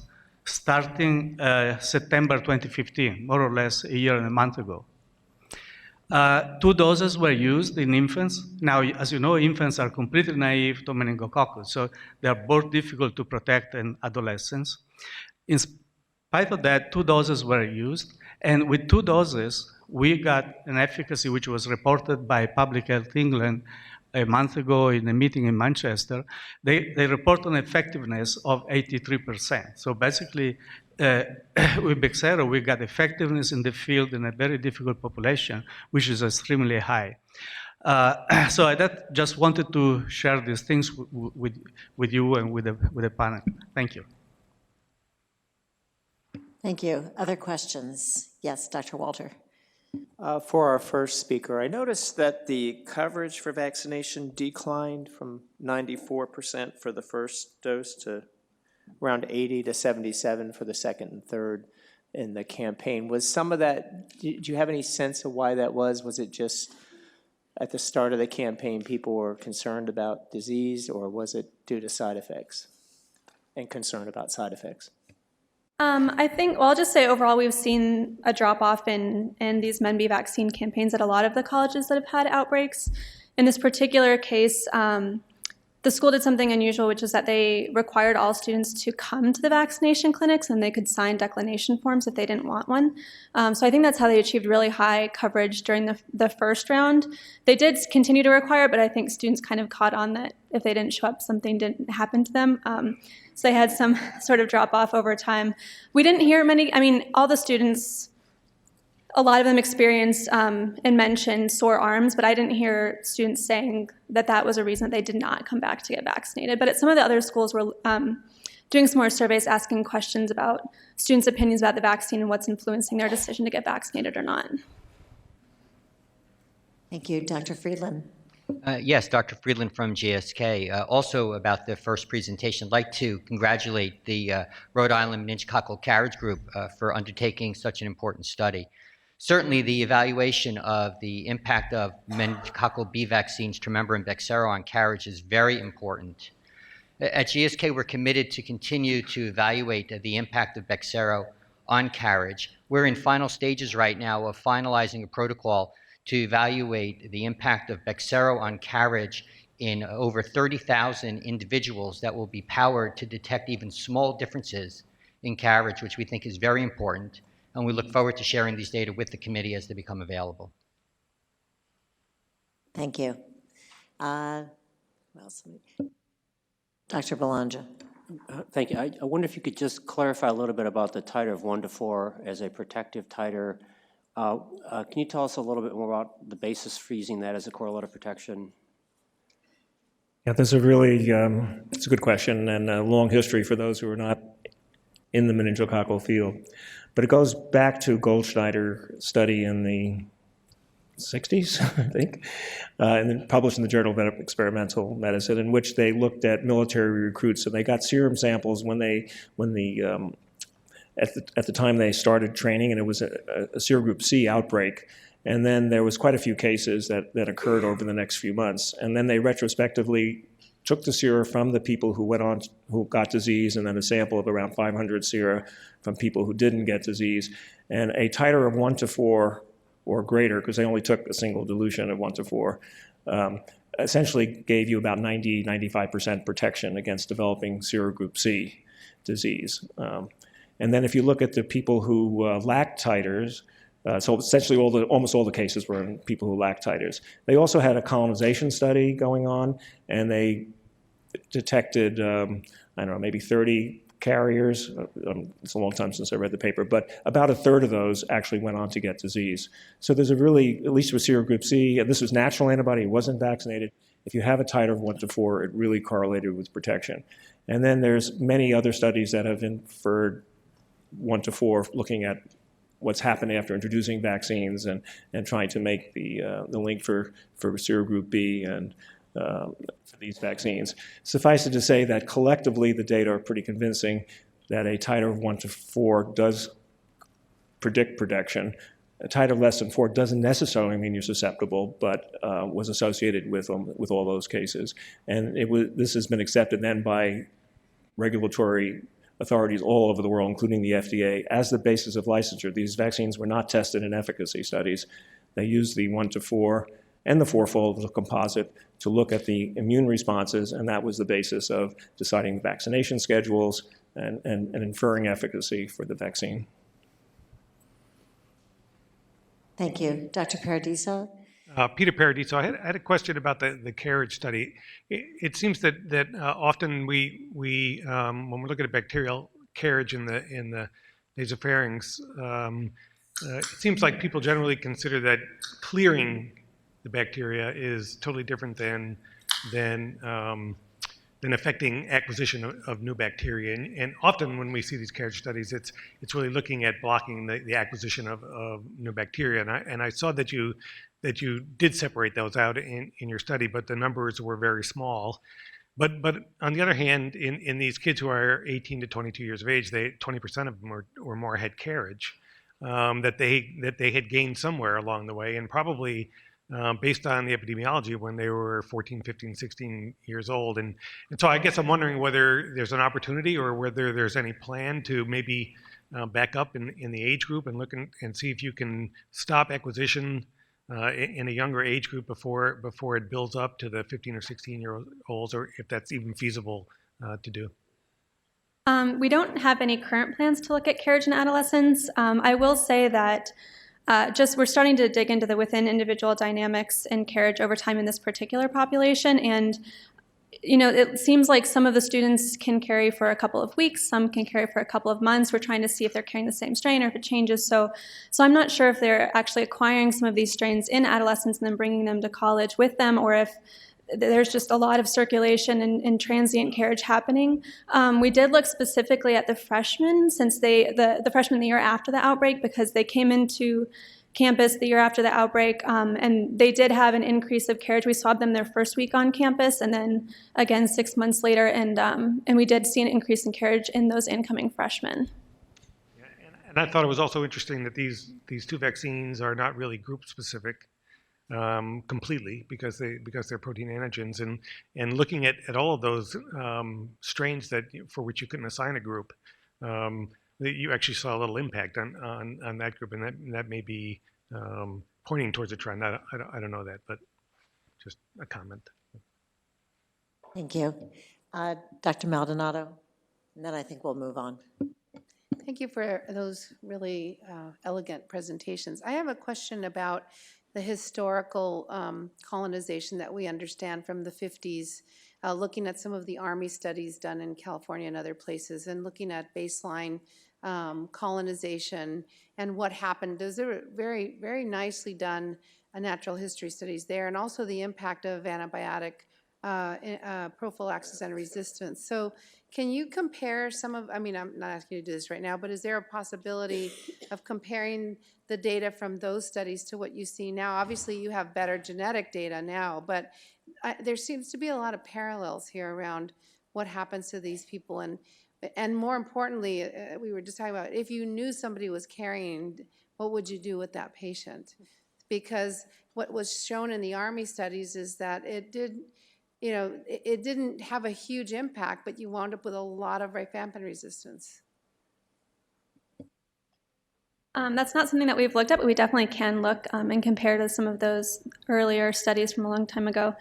starting September 2015, more or less a year and a month ago. 2 doses were used in infants. Now, as you know, infants are completely naive to meningococcus, so they are both difficult to protect in adolescents. In spite of that, 2 doses were used, and with 2 doses, we got an efficacy which was reported by Public Health England a month ago in a meeting in Manchester. They report an effectiveness of 83%. So basically, with Bexsero, we got effectiveness in the field in a very difficult population, which is extremely high. So I just wanted to share these things with you and with the panel. Thank you. Thank you. Other questions? Yes, Dr. Walter. For our first speaker, I noticed that the coverage for vaccination declined from 94% for the first dose to around 80 to 77 for the second and third in the campaign. Was some of that, do you have any sense of why that was? Was it just at the start of the campaign people were concerned about disease, or was it due to side effects and concern about side effects? I think, well, I'll just say overall we've seen a drop-off in these MenB vaccine campaigns at a lot of the colleges that have had outbreaks. In this particular case, the school did something unusual, which is that they required all students to come to the vaccination clinics and they could sign declination forms if they didn't want one. So I think that's how they achieved really high coverage during the first round. They did continue to require it, but I think students kind of caught on that if they didn't show up, something didn't happen to them. So they had some sort of drop off over time. We didn't hear many, I mean, all the students, a lot of them experienced and mentioned sore arms, but I didn't hear students saying that that was a reason that they did not come back to get vaccinated. But at some of the other schools were doing some more surveys, asking questions about students' opinions about the vaccine and what's influencing their decision to get vaccinated or not. Thank you. Dr. Friedland. Yes, Dr. Friedland from GSK. Also about the first presentation, I'd like to congratulate the Rhode Island Meningococcal Carriage Group for undertaking such an important study. Certainly, the evaluation of the impact of meningococcal B vaccines, Tremembra and Bexsero, on carriage is very important. At GSK, we're committed to continue to evaluate the impact of Bexsero on carriage. We're in final stages right now of finalizing a protocol to evaluate the impact of Bexsero on carriage in over 30,000 individuals that will be powered to detect even small differences in carriage, which we think is very important. And we look forward to sharing these data with the committee as they become available. Thank you. What else? Dr. Belongia. Thank you. I wonder if you could just clarify a little bit about the titer of 1 to 4 as a protective titer. Can you tell us a little bit more about the basis for using that as a correlative protection? Yeah, that's a really, it's a good question and a long history for those who are not in the meningococcal field. But it goes back to Goldschneider study in the 60s, I think, and then published in the Journal of Experimental Medicine, in which they looked at military recruits. And they got serum samples at the time they started training, and it was a serogroup C outbreak. And then there was quite a few cases that occurred over the next few months. And then they retrospectively took the sera from the people who got disease, and then a sample of around 500 sera from people who didn't get disease, and a titer of 1 to 4 or greater, because they only took a single dilution of 1 to 4, essentially gave you about 95% protection against developing serogroup C disease. And then if you look at the people who lacked titers, so essentially almost all the cases were in people who lacked titers. They also had a colonization study going on, and they detected, I don't know, maybe 30 carriers. It's a long time since I read the paper, but about a third of those actually went on to get disease. So there's a really, at least with serogroup C, and this was natural antibody, it wasn't vaccinated. If you have a titer of 1 to 4, it really correlated with protection. And then there's many other studies that have inferred 1 to 4, looking at what's happened after introducing vaccines and trying to make the link for serogroup B and for these vaccines. Suffice it to say that collectively the data are pretty convincing that a titer of 1 to 4 does predict protection. A titer less than 4 doesn't necessarily mean you're susceptible, but was associated with all those cases. And this has been accepted then by regulatory authorities all over the world, including the FDA, as the basis of licensure. These vaccines were not tested in efficacy studies. They used the 1 to 4 and the fourfold composite to look at the immune responses, and that was the basis of deciding vaccination schedules and inferring efficacy for the vaccine. Thank you. Dr. Paradiso? Peter Paradiso, I had a question about the carriage study. It seems that often we when we look at a bacterial carriage in the nasopharynx, it seems like people generally consider that clearing the bacteria is totally different than affecting acquisition of new bacteria. And often when we see these carriage studies, it's really looking at blocking the acquisition of new bacteria. And I saw that you did separate those out in your study, but the numbers were very small. But on the other hand, in these kids who are 18 to 22 years of age, 20% of them or more had carriage that they had gained somewhere along the way, and probably based on the epidemiology when they were 14, 15, 16 years old. And so I guess I'm wondering whether there's an opportunity or whether there's any plan to maybe back up in the age group and look and see if you can stop acquisition in a younger age group before it builds up to the 15 or 16-year-olds, or if that's even feasible to do. We don't have any current plans to look at carriage in adolescents. I will say that we're starting to dig into the within individual dynamics in carriage over time in this particular population, and it seems like some of the students can carry for a couple of weeks, some can carry for a couple of months. We're trying to see if they're carrying the same strain or if it changes. So I'm not sure if they're actually acquiring some of these strains in adolescence and then bringing them to college with them, or if there's just a lot of circulation and transient carriage happening. We did look specifically at the freshmen, since the freshmen the year after the outbreak, because they came into campus the year after the outbreak, and they did have an increase of carriage. We saw them their first week on campus, and then again 6 months later, and we did see an increase in carriage in those incoming freshmen. Yeah, and I thought it was also interesting that these two vaccines are not really group specific completely because they're protein antigens, and looking at all of those strains for which you couldn't assign a group. You actually saw a little impact on that group, and that may be pointing towards a trend. I don't know that, but just a comment. Thank you. Dr. Maldonado, and then I think we'll move on. Thank you for those really elegant presentations. I have a question about the historical colonization that we understand from the 50s, looking at some of the Army studies done in California and other places, and looking at baseline colonization and what happened. Those are very, very nicely done natural history studies there, and also the impact of antibiotic prophylaxis and resistance. So can you compare some of, I'm not asking you to do this right now, but is there a possibility of comparing the data from those studies to what you see now? Obviously you have better genetic data now, but there seems to be a lot of parallels here around what happens to these people, and more importantly, we were just talking about, if you knew somebody was carrying, what would you do with that patient? Because what was shown in the Army studies is that it did you know, it didn't have a huge impact, but you wound up with a lot of rifampin resistance. That's not something that we've looked at, but we definitely can look and compare to some of those earlier studies from a long time ago.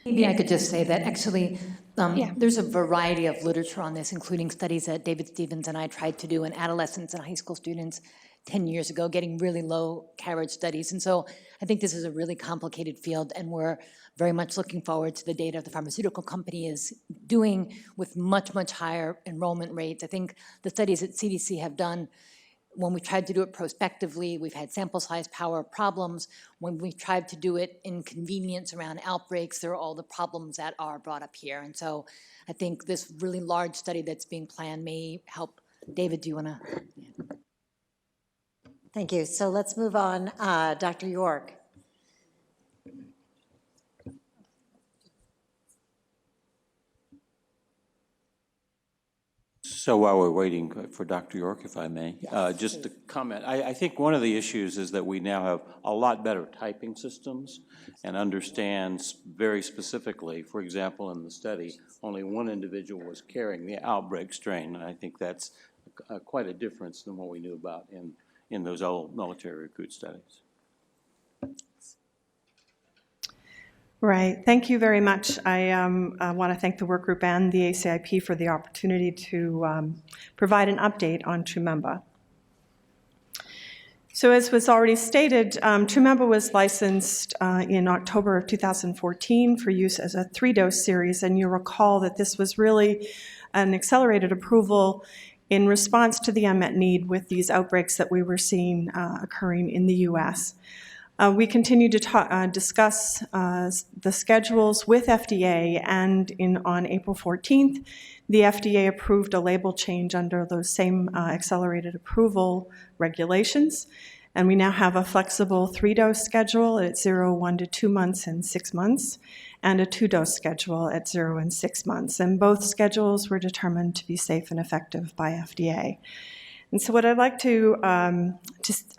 Maybe I could just say that actually Yeah. there's a variety of literature on this, including studies that David Stevens and I tried to do in adolescents and high school students 10 years ago, getting really low carriage studies. And so I think this is a really complicated field, and we're very much looking forward to the data the pharmaceutical company is doing with much, much higher enrollment rates. I think the studies that CDC have done, when we tried to do it prospectively, we've had sample size power problems. When we tried to do it in convenience around outbreaks, there are all the problems that are brought up here. And so I think this really large study that's being planned may help. David, do you want to? Thank you. So let's move on. Dr. York. So while we're waiting for Dr. York, if I may, just to comment, I think one of the issues is that we now have a lot better typing systems and understands very specifically, for example, in the study, only one individual was carrying the outbreak strain, and I think that's quite a difference than what we knew about in those old military recruit studies. Right. Thank you very much. I want to thank the work group and the ACIP for the opportunity to provide an update on Trumemba. So as was already stated, Trumemba was licensed in October of 2014 for use as a 3-dose series, and you'll recall that this was really an accelerated approval in response to the unmet need with these outbreaks that we were seeing occurring in the U.S. We continue to discuss the schedules with FDA, and on April 14th, the FDA approved a label change under those same accelerated approval regulations. And we now have a flexible 3-dose schedule at 0, 1 to 2 months and 6 months, and a 2-dose schedule at 0 and 6 months. And both schedules were determined to be safe and effective by FDA. And so what I'd like to,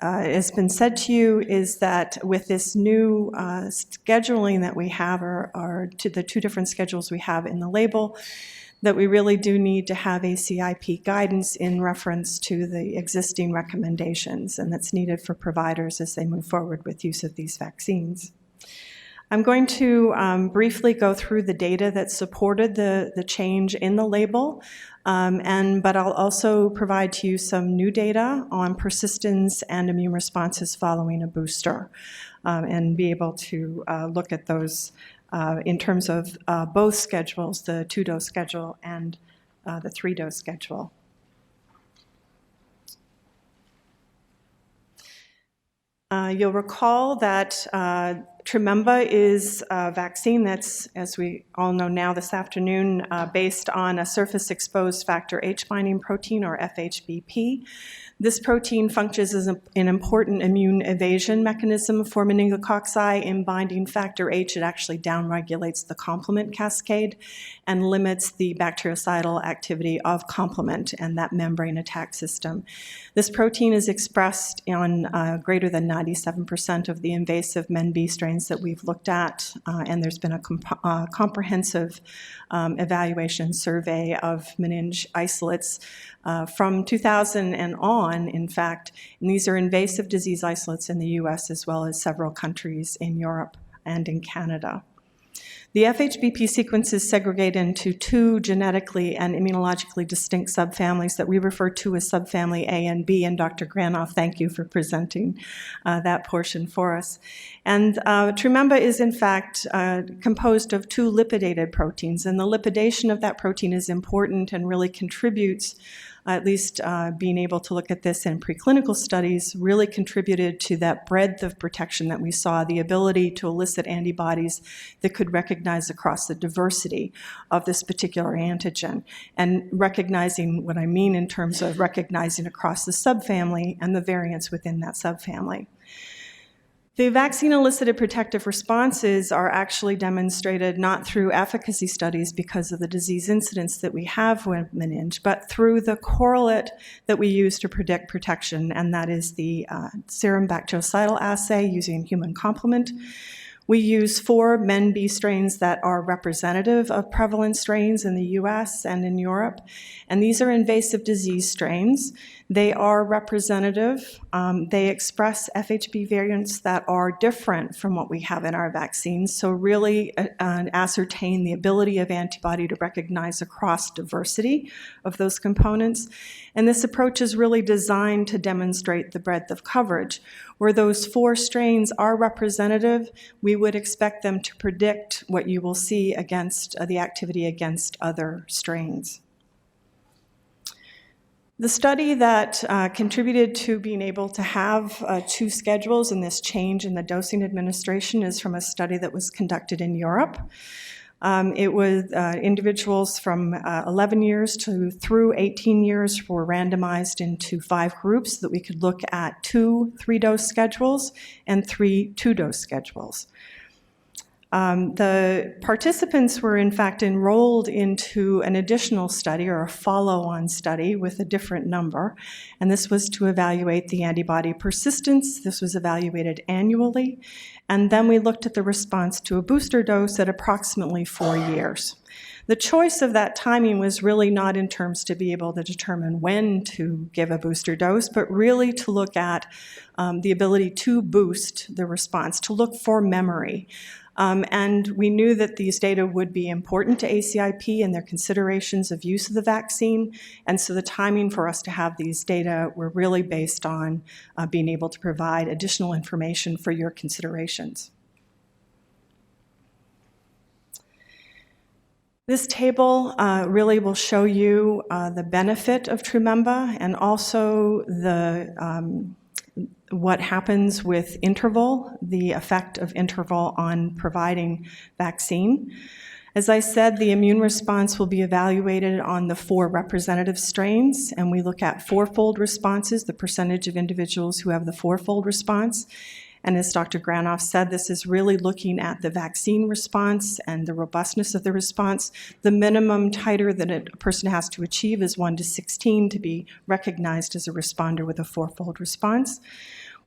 has been said to you, is that with this new scheduling that we have, or to the 2 different schedules we have in the label, that we really do need to have ACIP guidance in reference to the existing recommendations, and that's needed for providers as they move forward with use of these vaccines. I'm going to briefly go through the data that supported the change in the label, but I'll also provide to you some new data on persistence and immune responses following a booster, and be able to look at those in terms of both schedules, the 2-dose schedule and the 3-dose schedule. You'll recall that Trumemba is a vaccine that's, as we all know now this afternoon, based on a surface-exposed factor H binding protein, or FHBP. This protein functions as an important immune evasion mechanism for meningococci. In binding factor H, it actually downregulates the complement cascade and limits the bactericidal activity of complement and that membrane attack system. This protein is expressed on greater than 97% of the invasive MenB strains that we've looked at, and there's been a comprehensive evaluation survey of meninge isolates from 2000 and on, in fact, and these are invasive disease isolates in the US as well as several countries in Europe and in Canada. The FHBP sequence is segregated into 2 genetically and immunologically distinct subfamilies that we refer to as subfamily A and B, and Dr. Granoff, thank you for presenting that portion for us. And Trumemba is in fact composed of 2 lipidated proteins, and the lipidation of that protein is important and really contributes, at least being able to look at this in preclinical studies, really contributed to that breadth of protection that we saw, the ability to elicit antibodies that could recognize across the diversity of this particular antigen, and recognizing what I mean in terms of recognizing across the subfamily and the variants within that subfamily. The vaccine-elicited protective responses are actually demonstrated not through efficacy studies because of the disease incidence that we have with meninge, but through the correlate that we use to predict protection, and that is the serum bactericidal assay using human complement, We use 4 Men-B strains that are representative of prevalent strains in the US and in Europe, and these are invasive disease strains. They are representative. They express FHB variants that are different from what we have in our vaccines, so really ascertain the ability of antibody to recognize across diversity of those components. And this approach is really designed to demonstrate the breadth of coverage. Where those 4 strains are representative, we would expect them to predict what you will see against the activity against other strains. The study that contributed to being able to have 2 schedules and this change in the dosing administration is from a study that was conducted in Europe. It was individuals from 11 years through 18 years were randomized into 5 groups so that we could look at 2 3-dose schedules and 3 2-dose schedules. The participants were in fact enrolled into an additional study or a follow-on study with a different number, and this was to evaluate the antibody persistence. This was evaluated annually, and then we looked at the response to a booster dose at approximately 4 years. The choice of that timing was really not in terms to be able to determine when to give a booster dose, but really to look at the ability to boost the response, to look for memory. And we knew that these data would be important to ACIP and their considerations of use of the vaccine, and so the timing for us to have these data were really based on being able to provide additional information for your considerations. This table really will show you the benefit of Trememba and also the what happens with interval, the effect of interval on providing vaccine. As I said, the immune response will be evaluated on the 4 representative strains, and we look at 4-fold responses, the percentage of individuals who have the 4-fold response. And as Dr. Granoff said, this is really looking at the vaccine response and the robustness of the response. The minimum titer that a person has to achieve is 1 to 16 to be recognized as a responder with a 4-fold response.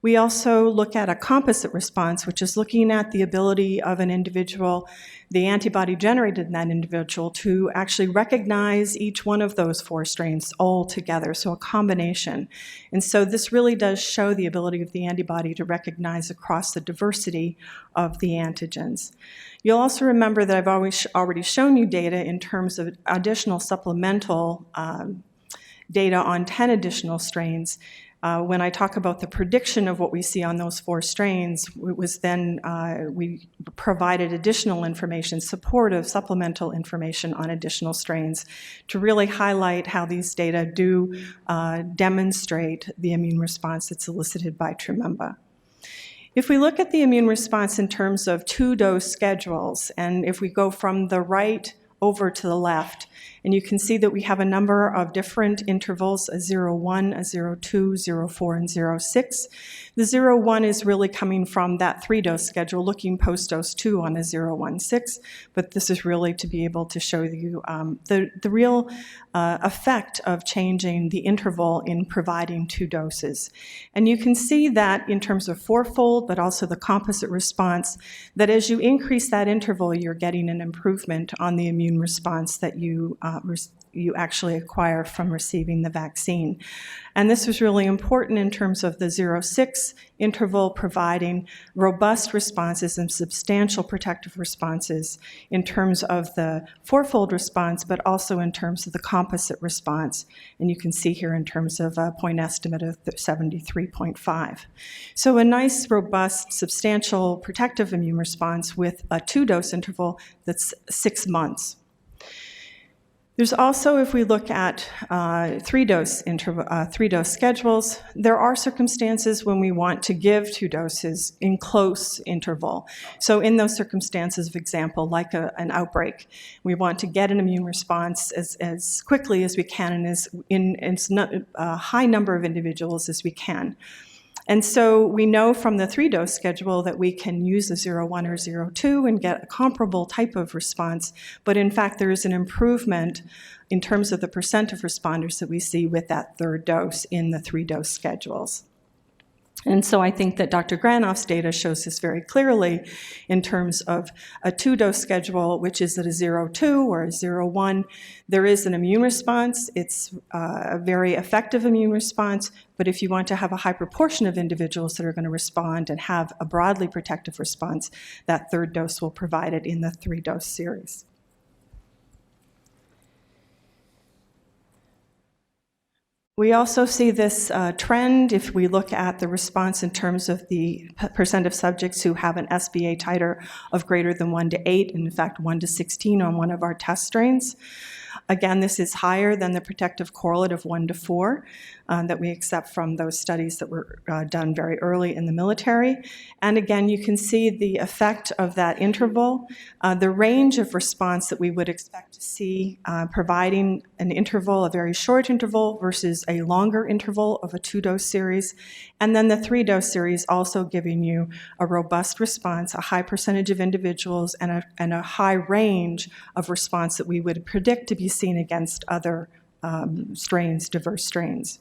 We also look at a composite response, which is looking at the ability of an individual, the antibody generated in that individual, to actually recognize each one of those 4 strains all together, so a combination. And so this really does show the ability of the antibody to recognize across the diversity of the antigens. You'll also remember that I've already shown you data in terms of additional supplemental data on 10 additional strains. When I talk about the prediction of what we see on those 4 strains, it was then we provided additional information, supportive supplemental information on additional strains to really highlight how these data do demonstrate the immune response that's elicited by Trememba. If we look at the immune response in terms of 2-dose schedules, and if we go from the right over to the left, and you can see that we have a number of different intervals, a 0-1, a 0-2, 0-4, and 0-6. The 0-1 is really coming from that 3-dose schedule, looking post-dose 2 on a 0-1-6, but this is really to be able to show you the real effect of changing the interval in providing 2 doses. And you can see that in terms of 4-fold, but also the composite response, that as you increase that interval, you're getting an improvement on the immune response that you actually acquire from receiving the vaccine. And this was really important in terms of the 0-6 interval providing robust responses and substantial protective responses in terms of the 4-fold response, but also in terms of the composite response. And you can see here in terms of a point estimate of 73.5. So a nice, robust, substantial protective immune response with a 2-dose interval that's 6 months. There's also, if we look at 3-dose schedules, there are circumstances when we want to give 2 doses in close interval. So in those circumstances, for example, like an outbreak, we want to get an immune response as quickly as we can and in a high number of individuals as we can. And so we know from the 3-dose schedule that we can use a 0-1 or 0-2 and get a comparable type of response, but in fact there is an improvement in terms of the percent of responders that we see with that 3rd dose in the 3-dose schedules. And so I think that Dr. Granoff's data shows this very clearly in terms of a 2-dose schedule, which is at a 0.2 or a 0.1. There is an immune response. It's a very effective immune response, but if you want to have a high proportion of individuals that are going to respond and have a broadly protective response, that 3rd dose will provide it in the 3-dose series. We also see this trend if we look at the response in terms of the percent of subjects who have an SBA titer of greater than 1 to 8, and in fact 1 to 16 on one of our test strains. Again, this is higher than the protective correlate of 1 to 4 that we accept from those studies that were done very early in the military. And again, you can see the effect of that interval, the range of response that we would expect to see providing an interval, a very short interval versus a longer interval of a 2-dose series. And then the 3-dose series also giving you a robust response, a high percentage of individuals, and a high range of response that we would predict to be seen against other strains, diverse strains.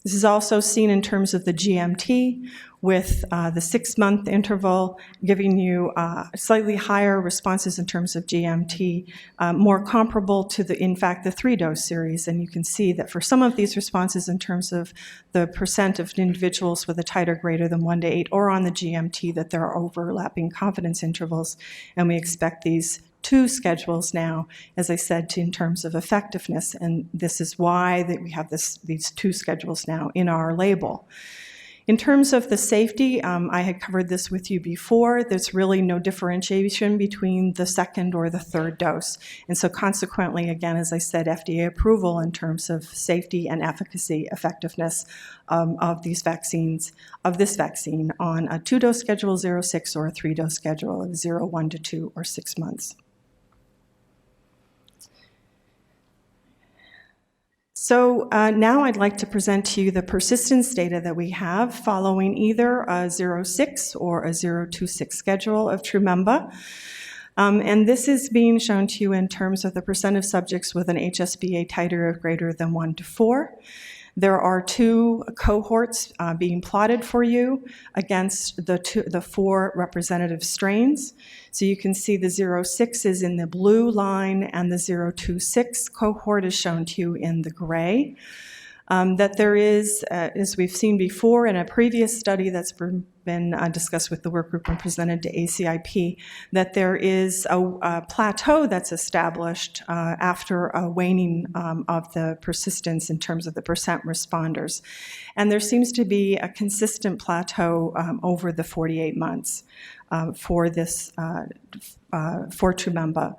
This is also seen in terms of the GMT, with the 6-month interval giving you slightly higher responses in terms of GMT, more comparable to, in fact, the 3-dose series. And you can see that for some of these responses in terms of the percent of individuals with a titer greater than 1 to 8 or on the GMT, that there are overlapping confidence intervals. And we expect these 2 schedules now, as I said, in terms of effectiveness, and this is why that we have these 2 schedules now in our label. In terms of the safety, I had covered this with you before. There's really no differentiation between the 2nd or the 3rd dose, and so consequently, again, as I said, FDA approval in terms of safety and efficacy, effectiveness of these vaccines, of this vaccine, on a 2-dose schedule 0.6 or a 3-dose schedule of 0.1 to 2 or 6 months. So now I'd like to present to you the persistence data that we have following either a 0.6 or a 0.26 schedule of Trumemba. And this is being shown to you in terms of the percent of subjects with an HSBA titer of greater than 1 to 4. There are 2 cohorts being plotted for you against the 4 representative strains. So you can see the 0.6 is in the blue line and the 0.26 cohort is shown to you in the gray. That there is, as we've seen before in a previous study that's been discussed with the work group and presented to ACIP, that there is a plateau that's established after a waning of the persistence in terms of the percent responders. And there seems to be a consistent plateau over the 48 months for this, for Trumemba.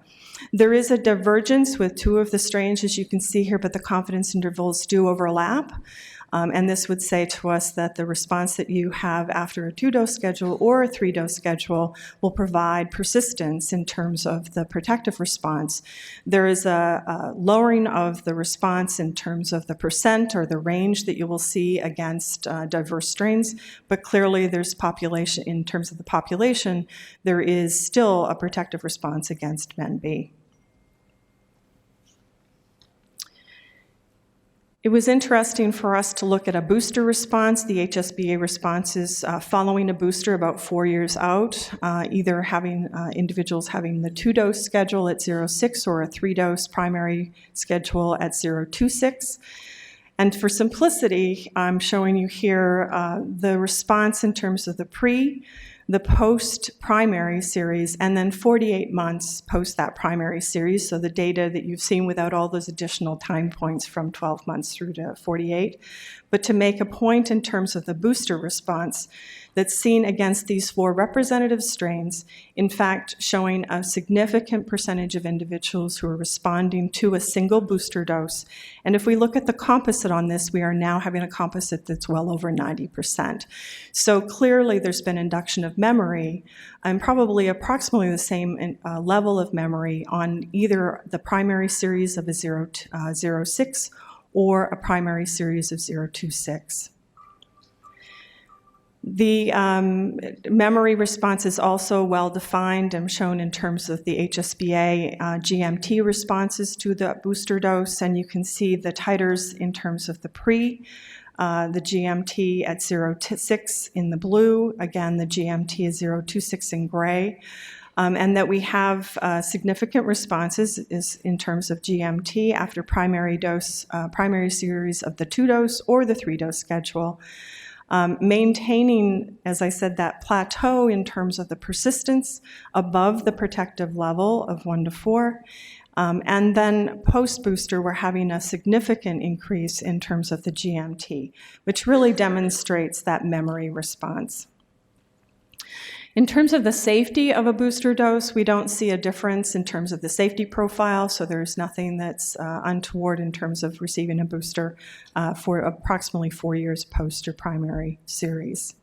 There is a divergence with 2 of the strains, as you can see here, but the confidence intervals do overlap. And this would say to us that the response that you have after a 2-dose schedule or a 3-dose schedule will provide persistence in terms of the protective response. There is a lowering of the response in terms of the percent or the range that you will see against diverse strains, but clearly there's population, in terms of the population, there is still a protective response against MenB. It was interesting for us to look at a booster response, the HSBA responses following a booster about 4 years out, either having individuals having the 2-dose schedule at 0.6 or a 3-dose primary schedule at 0.26. And for simplicity, I'm showing you here the response in terms of the pre, the post-primary series, and then 48 months post that primary series, so the data that you've seen without all those additional time points from 12 months through to 48. But to make a point in terms of the booster response that's seen against these 4 representative strains, in fact showing a significant percentage of individuals who are responding to a single booster dose. And if we look at the composite on this, we are now having a composite that's well over 90%. So clearly there's been induction of memory, and probably approximately the same level of memory on either the primary series of a 0.6 or a primary series of 0.26. The memory response is also well defined and shown in terms of the HSBA GMT responses to the booster dose, and you can see the titers in terms of the pre the GMT at 0.6 in the blue. Again, the GMT is 0.26 in gray. And that we have significant responses is in terms of GMT after primary series of the 2-dose or the 3-dose schedule. Maintaining, as I said, that plateau in terms of the persistence above the protective level of 1 to 4. And then post-booster, we're having a significant increase in terms of the GMT, which really demonstrates that memory response. In terms of the safety of a booster dose, we don't see a difference in terms of the safety profile, so there's nothing that's untoward in terms of receiving a booster for approximately 4 years post your primary series.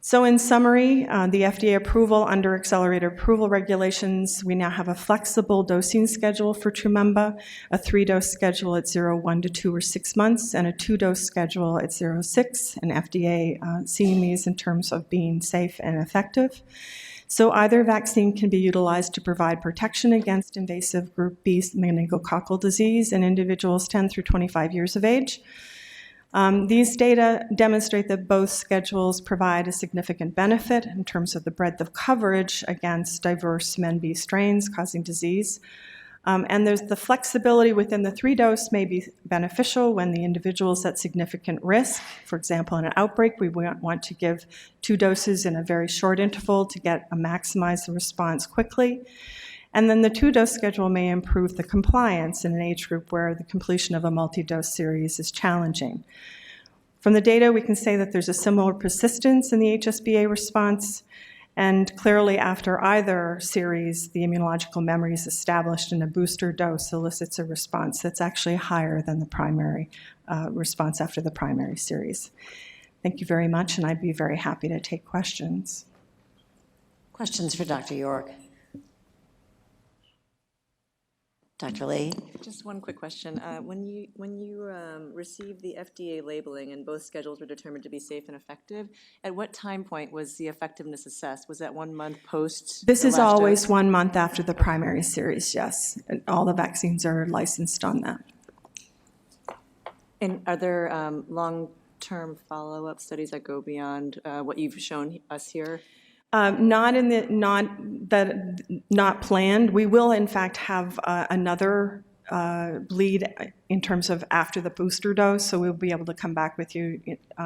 So in summary, the FDA approval under accelerated approval regulations, we now have a flexible dosing schedule for Trememba, a 3-dose schedule at 0, 1 to 2 or 6 months, and a 2-dose schedule at 0, 6, and FDA seeing these in terms of being safe and effective. So either vaccine can be utilized to provide protection against invasive group B meningococcal disease in individuals 10 through 25 years of age. These data demonstrate that both schedules provide a significant benefit in terms of the breadth of coverage against diverse MenB strains causing disease. And there's the flexibility within the 3-dose may be beneficial when the individual is at significant risk. For example, in an outbreak, we want to give 2 doses in a very short interval to maximize the response quickly. And then the 2-dose schedule may improve the compliance in an age group where the completion of a multi-dose series is challenging. From the data, we can say that there's a similar persistence in the HSBA response, and clearly after either series, the immunological memory is established in a booster dose elicits a response that's actually higher than the primary response after the primary series. Thank you very much, and I'd be very happy to take questions. Questions for Dr. York? Dr. Lee? Just one quick question. When you received the FDA labeling and both schedules were determined to be safe and effective, at what time point was the effectiveness assessed? Was that 1 month post? This is always 1 month after the primary series, yes. And all the vaccines are licensed on that. And are there long-term follow-up studies that go beyond what you've shown us here? Not planned. We will, in fact, have another bleed in terms of after the booster dose, so we'll be able to come back with you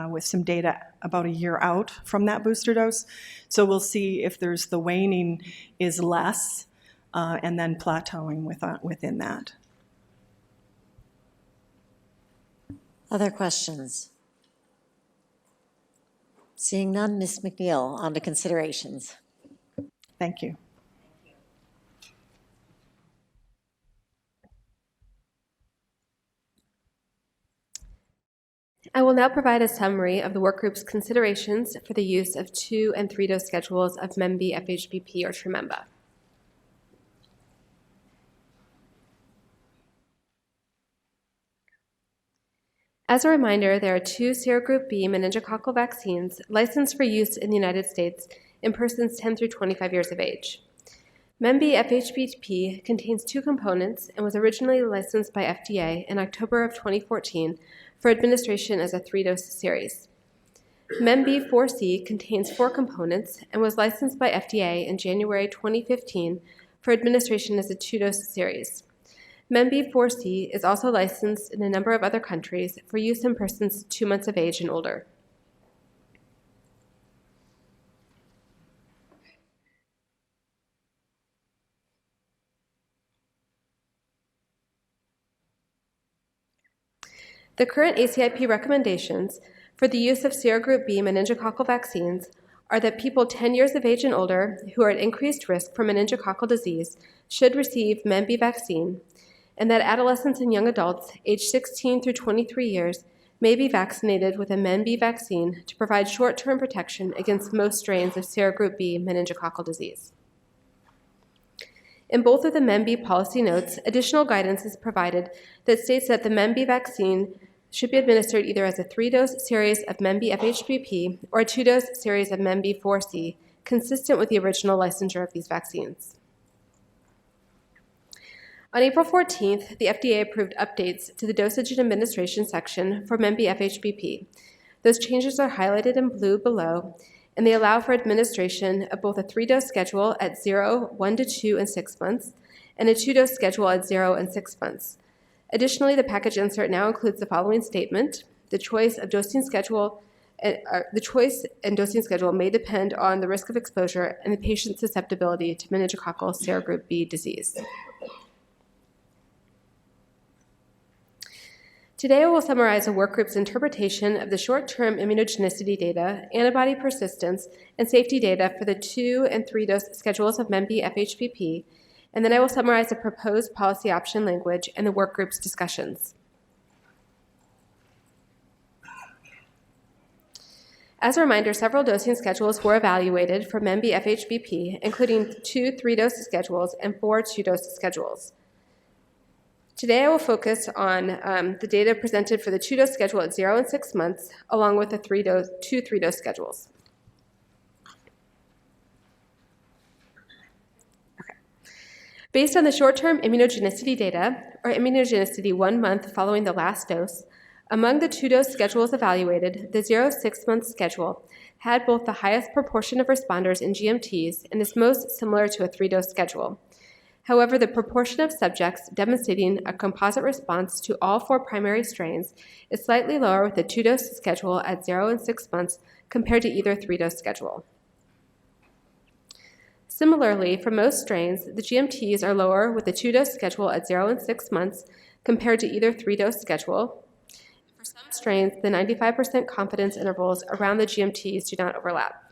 with some data about a year out from that booster dose. So we'll see if there's the waning is less and then plateauing within that. Other questions? Seeing none, Ms. McNeil, on to considerations. Thank you. I will now provide a summary of the work group's considerations for the use of 2- and 3-dose schedules of MenB, FHBP, or Trememba. As a reminder, there are 2 serogroup B meningococcal vaccines licensed for use in the United States in persons 10 through 25 years of age. MenB FHBP contains 2 components and was originally licensed by FDA in October of 2014 for administration as a 3-dose series. MenB 4C contains 4 components and was licensed by FDA in January 2015 for administration as a 2-dose series. MenB 4C is also licensed in a number of other countries for use in persons 2 months of age and older. The current ACIP recommendations for the use of serogroup B meningococcal vaccines are that people 10 years of age and older who are at increased risk for meningococcal disease should receive MenB vaccine, and that adolescents and young adults aged 16 through 23 years may be vaccinated with a MenB vaccine to provide short-term protection against most strains of serogroup B meningococcal disease. In both of the MenB policy notes, additional guidance is provided that states that the MenB vaccine should be administered either as a 3-dose series of MenB FHBP or a 2-dose series of MenB 4C, consistent with the original licensure of these vaccines. On April 14th, the FDA approved updates to the dosage and administration section for MenB-FHBP. Those changes are highlighted in blue below, and they allow for administration of both a 3-dose schedule at 0, 1 to 2, and 6 months, and a 2-dose schedule at 0 and 6 months. Additionally, the package insert now includes the following statement: the choice and dosing schedule may depend on the risk of exposure and the patient's susceptibility to meningococcal serogroup B disease. Today, I will summarize a work group's interpretation of the short-term immunogenicity data, antibody persistence, and safety data for the 2 and 3-dose schedules of MenB-FHBP, and then I will summarize the proposed policy option language and the work group's discussions. As a reminder, several dosing schedules were evaluated for MenB-FHBP, including 2 3-dose schedules and 4 2-dose schedules. Today, I will focus on the data presented for the 2-dose schedule at 0 and 6 months, along with the 2 3-dose schedules. Okay. Based on the short-term immunogenicity data, or immunogenicity 1 month following the last dose, among the 2-dose schedules evaluated, the 0-6-month schedule had both the highest proportion of responders in GMTs and is most similar to a 3-dose schedule. However, the proportion of subjects demonstrating a composite response to all 4 primary strains is slightly lower with the 2-dose schedule at 0 and 6 months compared to either 3-dose schedule. Similarly, for most strains, the GMTs are lower with the 2-dose schedule at 0 and 6 months compared to either 3-dose schedule. For some strains, the 95% confidence intervals around the GMTs do not overlap.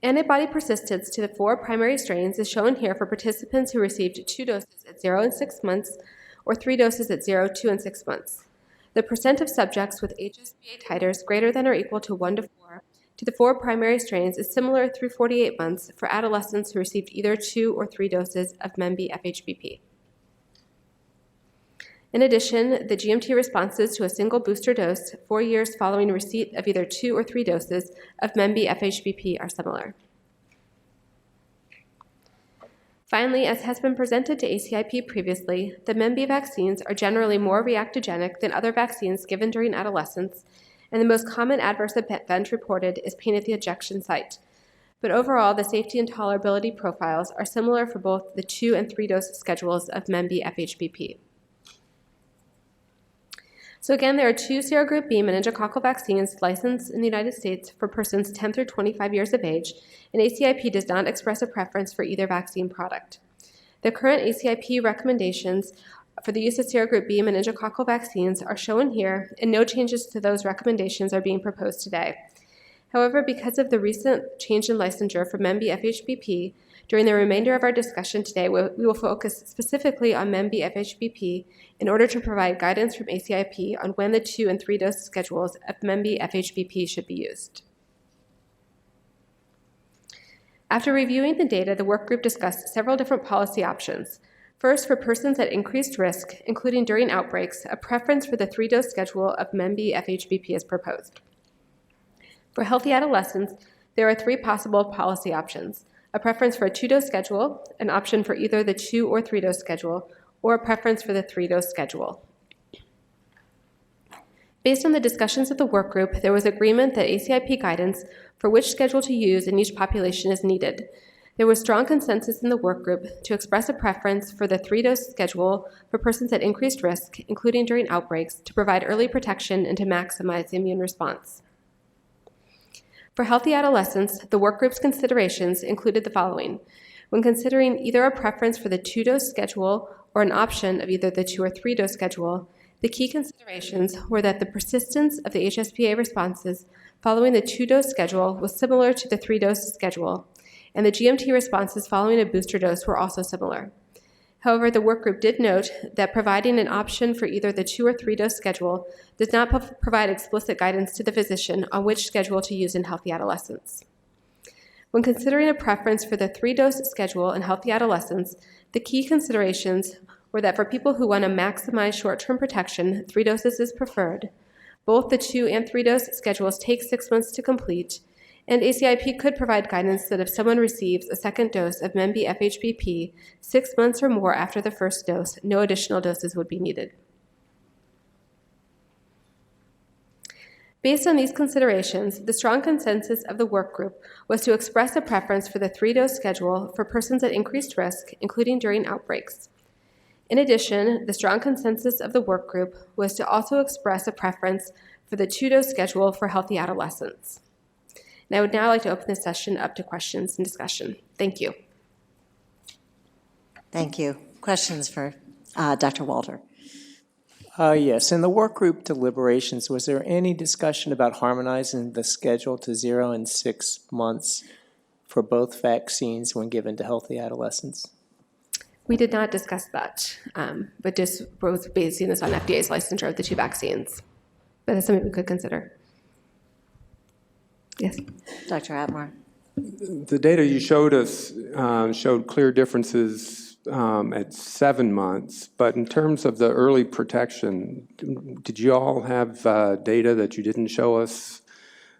Antibody persistence to the 4 primary strains is shown here for participants who received 2 doses at 0 and 6 months or 3 doses at 0, 2, and 6 months. The percent of subjects with HSPA titers greater than or equal to 1 to 4 to the 4 primary strains is similar through 48 months for adolescents who received either 2 or 3 doses of MenB-FHBP. In addition, the GMT responses to a single booster dose 4 years following receipt of either 2 or 3 doses of MenB-FHBP are similar. Finally, as has been presented to ACIP previously, the MenB vaccines are generally more reactogenic than other vaccines given during adolescence, and the most common adverse event reported is pain at the injection site. But overall, the safety and tolerability profiles are similar for both the 2 and 3-dose schedules of MenB-FHBP. So again, there are 2 serogroup B meningococcal vaccines licensed in the United States for persons 10 through 25 years of age, and ACIP does not express a preference for either vaccine product. The current ACIP recommendations for the use of serogroup B meningococcal vaccines are shown here, and no changes to those recommendations are being proposed today. However, because of the recent change in licensure for MenB-FHBP, during the remainder of our discussion today, we will focus specifically on MenB-FHBP in order to provide guidance from ACIP on when the 2 and 3-dose schedules of MenB-FHBP should be used. After reviewing the data, the work group discussed several different policy options. First, for persons at increased risk, including during outbreaks, a preference for the 3-dose schedule of MenB-FHBP is proposed. For healthy adolescents, there are 3 possible policy options: a preference for a 2-dose schedule, an option for either the 2 or 3-dose schedule, or a preference for the 3-dose schedule. Based on the discussions of the work group, there was agreement that ACIP guidance for which schedule to use in each population is needed. There was strong consensus in the work group to express a preference for the 3-dose schedule for persons at increased risk, including during outbreaks, to provide early protection and to maximize the immune response. For healthy adolescents, the work group's considerations included the following. When considering either a preference for the 2-dose schedule or an option of either the 2 or 3-dose schedule, the key considerations were that the persistence of the HSPA responses following the 2-dose schedule was similar to the 3-dose schedule, and the GMT responses following a booster dose were also similar. However, the work group did note that providing an option for either the 2 or 3-dose schedule does not provide explicit guidance to the physician on which schedule to use in healthy adolescents. When considering a preference for the 3-dose schedule in healthy adolescents, the key considerations were that for people who want to maximize short-term protection, 3 doses is preferred. Both the 2 and 3-dose schedules take 6 months to complete, And ACIP could provide guidance that if someone receives a second dose of MenB FHBP 6 months or more after the first dose, no additional doses would be needed. Based on these considerations, the strong consensus of the work group was to express a preference for the 3-dose schedule for persons at increased risk, including during outbreaks. In addition, the strong consensus of the work group was to also express a preference for the 2-dose schedule for healthy adolescents. And I would now like to open this session up to questions and discussion. Thank you. Thank you. Questions for Dr. Walter? Yes, in the work group deliberations, was there any discussion about harmonizing the schedule to 0 and 6 months for both vaccines when given to healthy adolescents? We did not discuss that, but just was basing this on FDA's licensure of the 2 vaccines. But that's something we could consider. Yes. Dr. Atmore? The data you showed us showed clear differences at 7 months, but in terms of the early protection, did you all have data that you didn't show us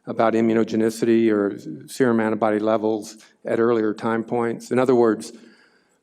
about immunogenicity or serum antibody levels at earlier time points? In other words,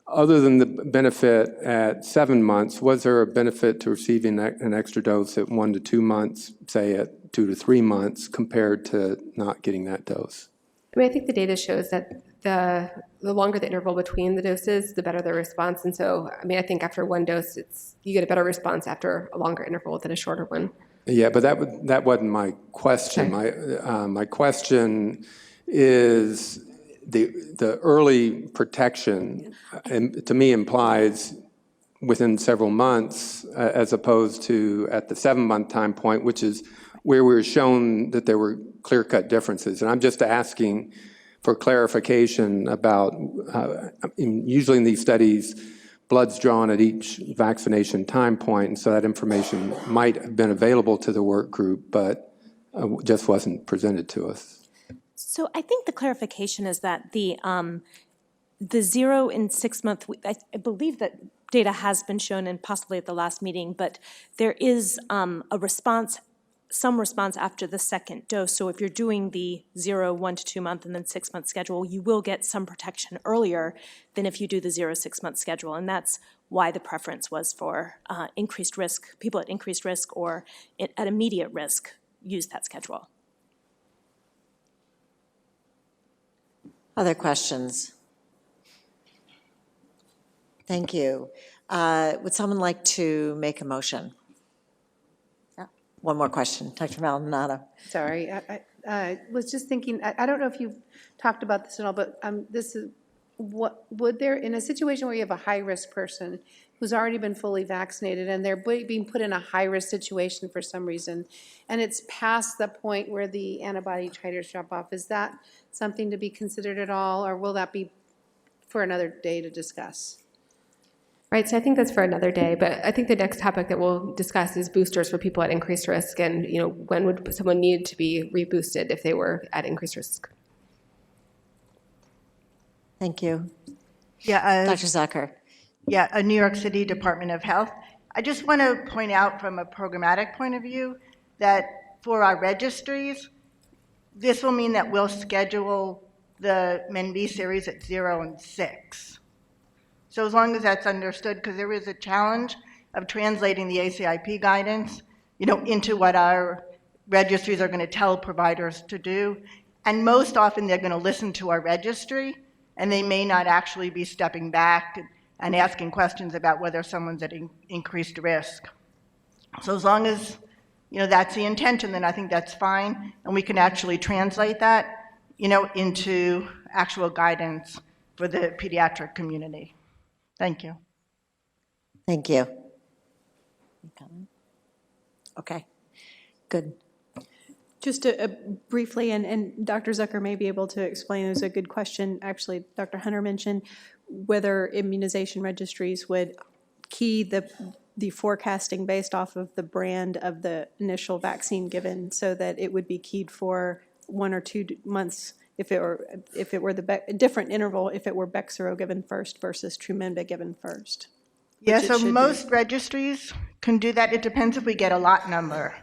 other than the benefit at 7 months, was there a benefit to receiving an extra dose at 1 to 2 months, say at 2 to 3 months, compared to not getting that dose? I mean, I think the data shows that the longer the interval between the doses, the better the response. And so, I mean, I think after 1 dose, you get a better response after a longer interval than a shorter one. Yeah, but that wasn't my question. Okay. My question is the early protection, to me, implies within several months, as opposed to at the 7-month time point, which is where we were shown that there were clear-cut differences. And I'm just asking for clarification about, usually in these studies, blood's drawn at each vaccination time point, and so that information might have been available to the work group, but just wasn't presented to us. So I think the clarification is that the 0 and 6 month, I believe that data has been shown and possibly at the last meeting, but there is a response, some response after the second dose. So if you're doing the 0, 1 to 2 month and then 6 month schedule, you will get some protection earlier than if you do the 0, 6 month schedule. And that's why the preference was for increased risk, people at increased risk or at immediate risk use that schedule. Other questions? Thank you. Would someone like to make a motion? Yeah. One more question, Dr. Maldonado. Sorry, I was just thinking, I don't know if you've talked about this at all, but this is, what would there, in a situation where you have a high-risk person who's already been fully vaccinated and they're being put in a high-risk situation for some reason, and it's past the point where the antibody titers drop off, is that something to be considered at all, or will that be for another day to discuss? Right, so I think that's for another day, but I think the next topic that we'll discuss is boosters for people at increased risk, and when would someone need to be reboosted if they were at increased risk? Thank you. Yeah, Dr. Zucker. Yeah, a New York City Department of Health. I just want to point out from a programmatic point of view that for our registries, this will mean that we'll schedule the MenB series at 0 and 6. So as long as that's understood, because there is a challenge of translating the ACIP guidance, into what our registries are going to tell providers to do. And most often they're going to listen to our registry, and they may not actually be stepping back and asking questions about whether someone's at increased risk. So as long as that's the intention, then I think that's fine, and we can actually translate that into actual guidance for the pediatric community. Thank you. Thank you. Okay, good. Just briefly, and Dr. Zucker may be able to explain, there's a good question. Actually, Dr. Hunter mentioned whether immunization registries would key the forecasting based off of the brand of the initial vaccine given, so that it would be keyed for 1 or 2 months if it were the different interval if it were Bexaro given first versus Trumenba given first. Yeah, so most registries can do that. It depends if we get a lot number.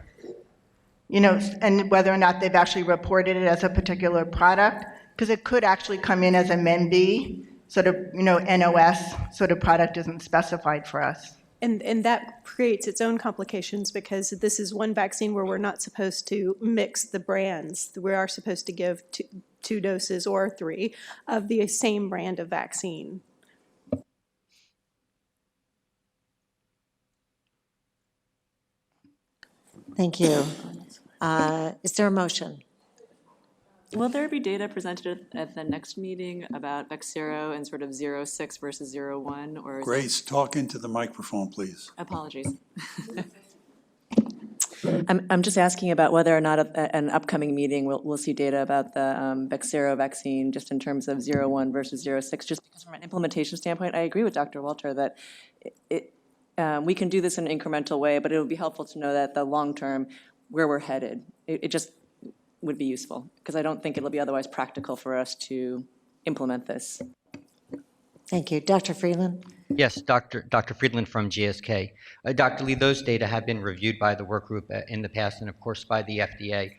and whether or not they've actually reported it as a particular product, because it could actually come in as a MenB, sort of, NOS sort of product isn't specified for us. And that creates its own complications because this is one vaccine where we're not supposed to mix the brands. We are supposed to give two doses or 3 of the same brand of vaccine. Thank you. Is there a motion? Will there be data presented at the next meeting about Bexsero and sort of 06 versus 01? Or is Grace, talk into the microphone, please. Apologies. I'm just asking about whether or not an upcoming meeting we'll see data about the Bexsero vaccine, just in terms of 01 versus 06, just because from an implementation standpoint, I agree with Dr. Walter that we can do this in an incremental way, but it would be helpful to know that the long term, where we're headed. It just would be useful, because I don't think it'll be otherwise practical for us to implement this. Thank you. Dr. Freeland? Yes, Dr. Friedland from GSK. Dr. Lee, those data have been reviewed by the work group in the past and, of course, by the FDA.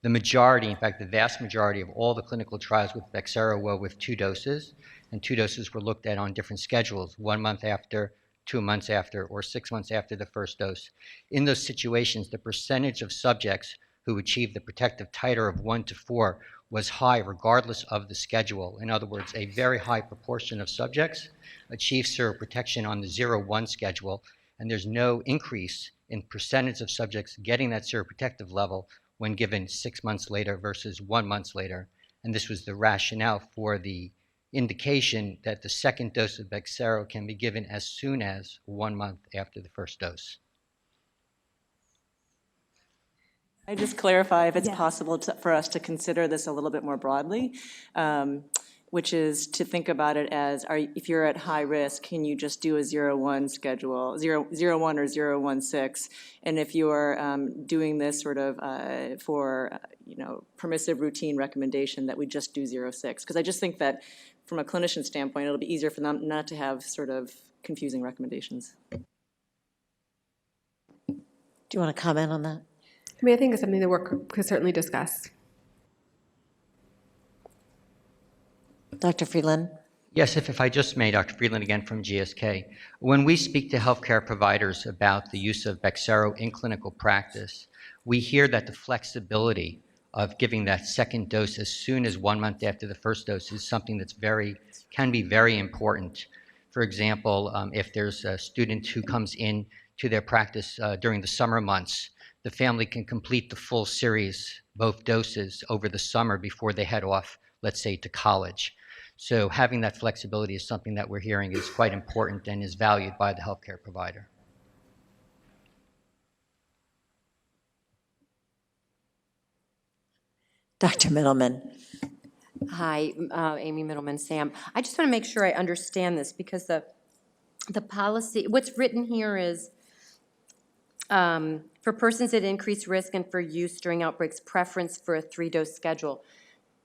The majority, in fact, the vast majority of all the clinical trials with Bexsero were with 2 doses, and 2 doses were looked at on different schedules, 1 month after, 2 months after, or 6 months after the first dose. In those situations, the percentage of subjects who achieved the protective titer of 1 to 4 was high regardless of the schedule. In other words, a very high proportion of subjects achieved seroprotection on the 0-1 schedule, and there's no increase in percentage of subjects getting that seroprotective level when given 6 months later versus 1 month later. And this was the rationale for the indication that the second dose of Bexsero can be given as soon as 1 month after the first dose. I just clarify if it's possible for us to consider this a little bit more broadly, which is to think about it as, if you're at high risk, can you just do a 0-1 schedule, 0-1 or 0-1-6? And if you're doing this sort of for, permissive routine recommendation, that we just do 0-6? Because I just think that from a clinician standpoint, it'll be easier for them not to have sort of confusing recommendations. Do you want to comment on that? I mean, I think it's something the work group could certainly discuss. Dr. Freeland? Yes, if I just may, Dr. Friedland again from GSK. When we speak to healthcare providers about the use of Bexsero in clinical practice, we hear that the flexibility of giving that second dose as soon as 1 month after the first dose is something that's can be very important. For example, if there's a student who comes in to their practice during the summer months, the family can complete the full series, both doses, over the summer before they head off, let's say, to college. So having that flexibility is something that we're hearing is quite important and is valued by the healthcare provider. Dr. Middleman? Hi, Amy Middleman, Sam. I just want to make sure I understand this, because the policy, what's written here is, for persons at increased risk and for use during outbreaks, preference for a 3-dose schedule.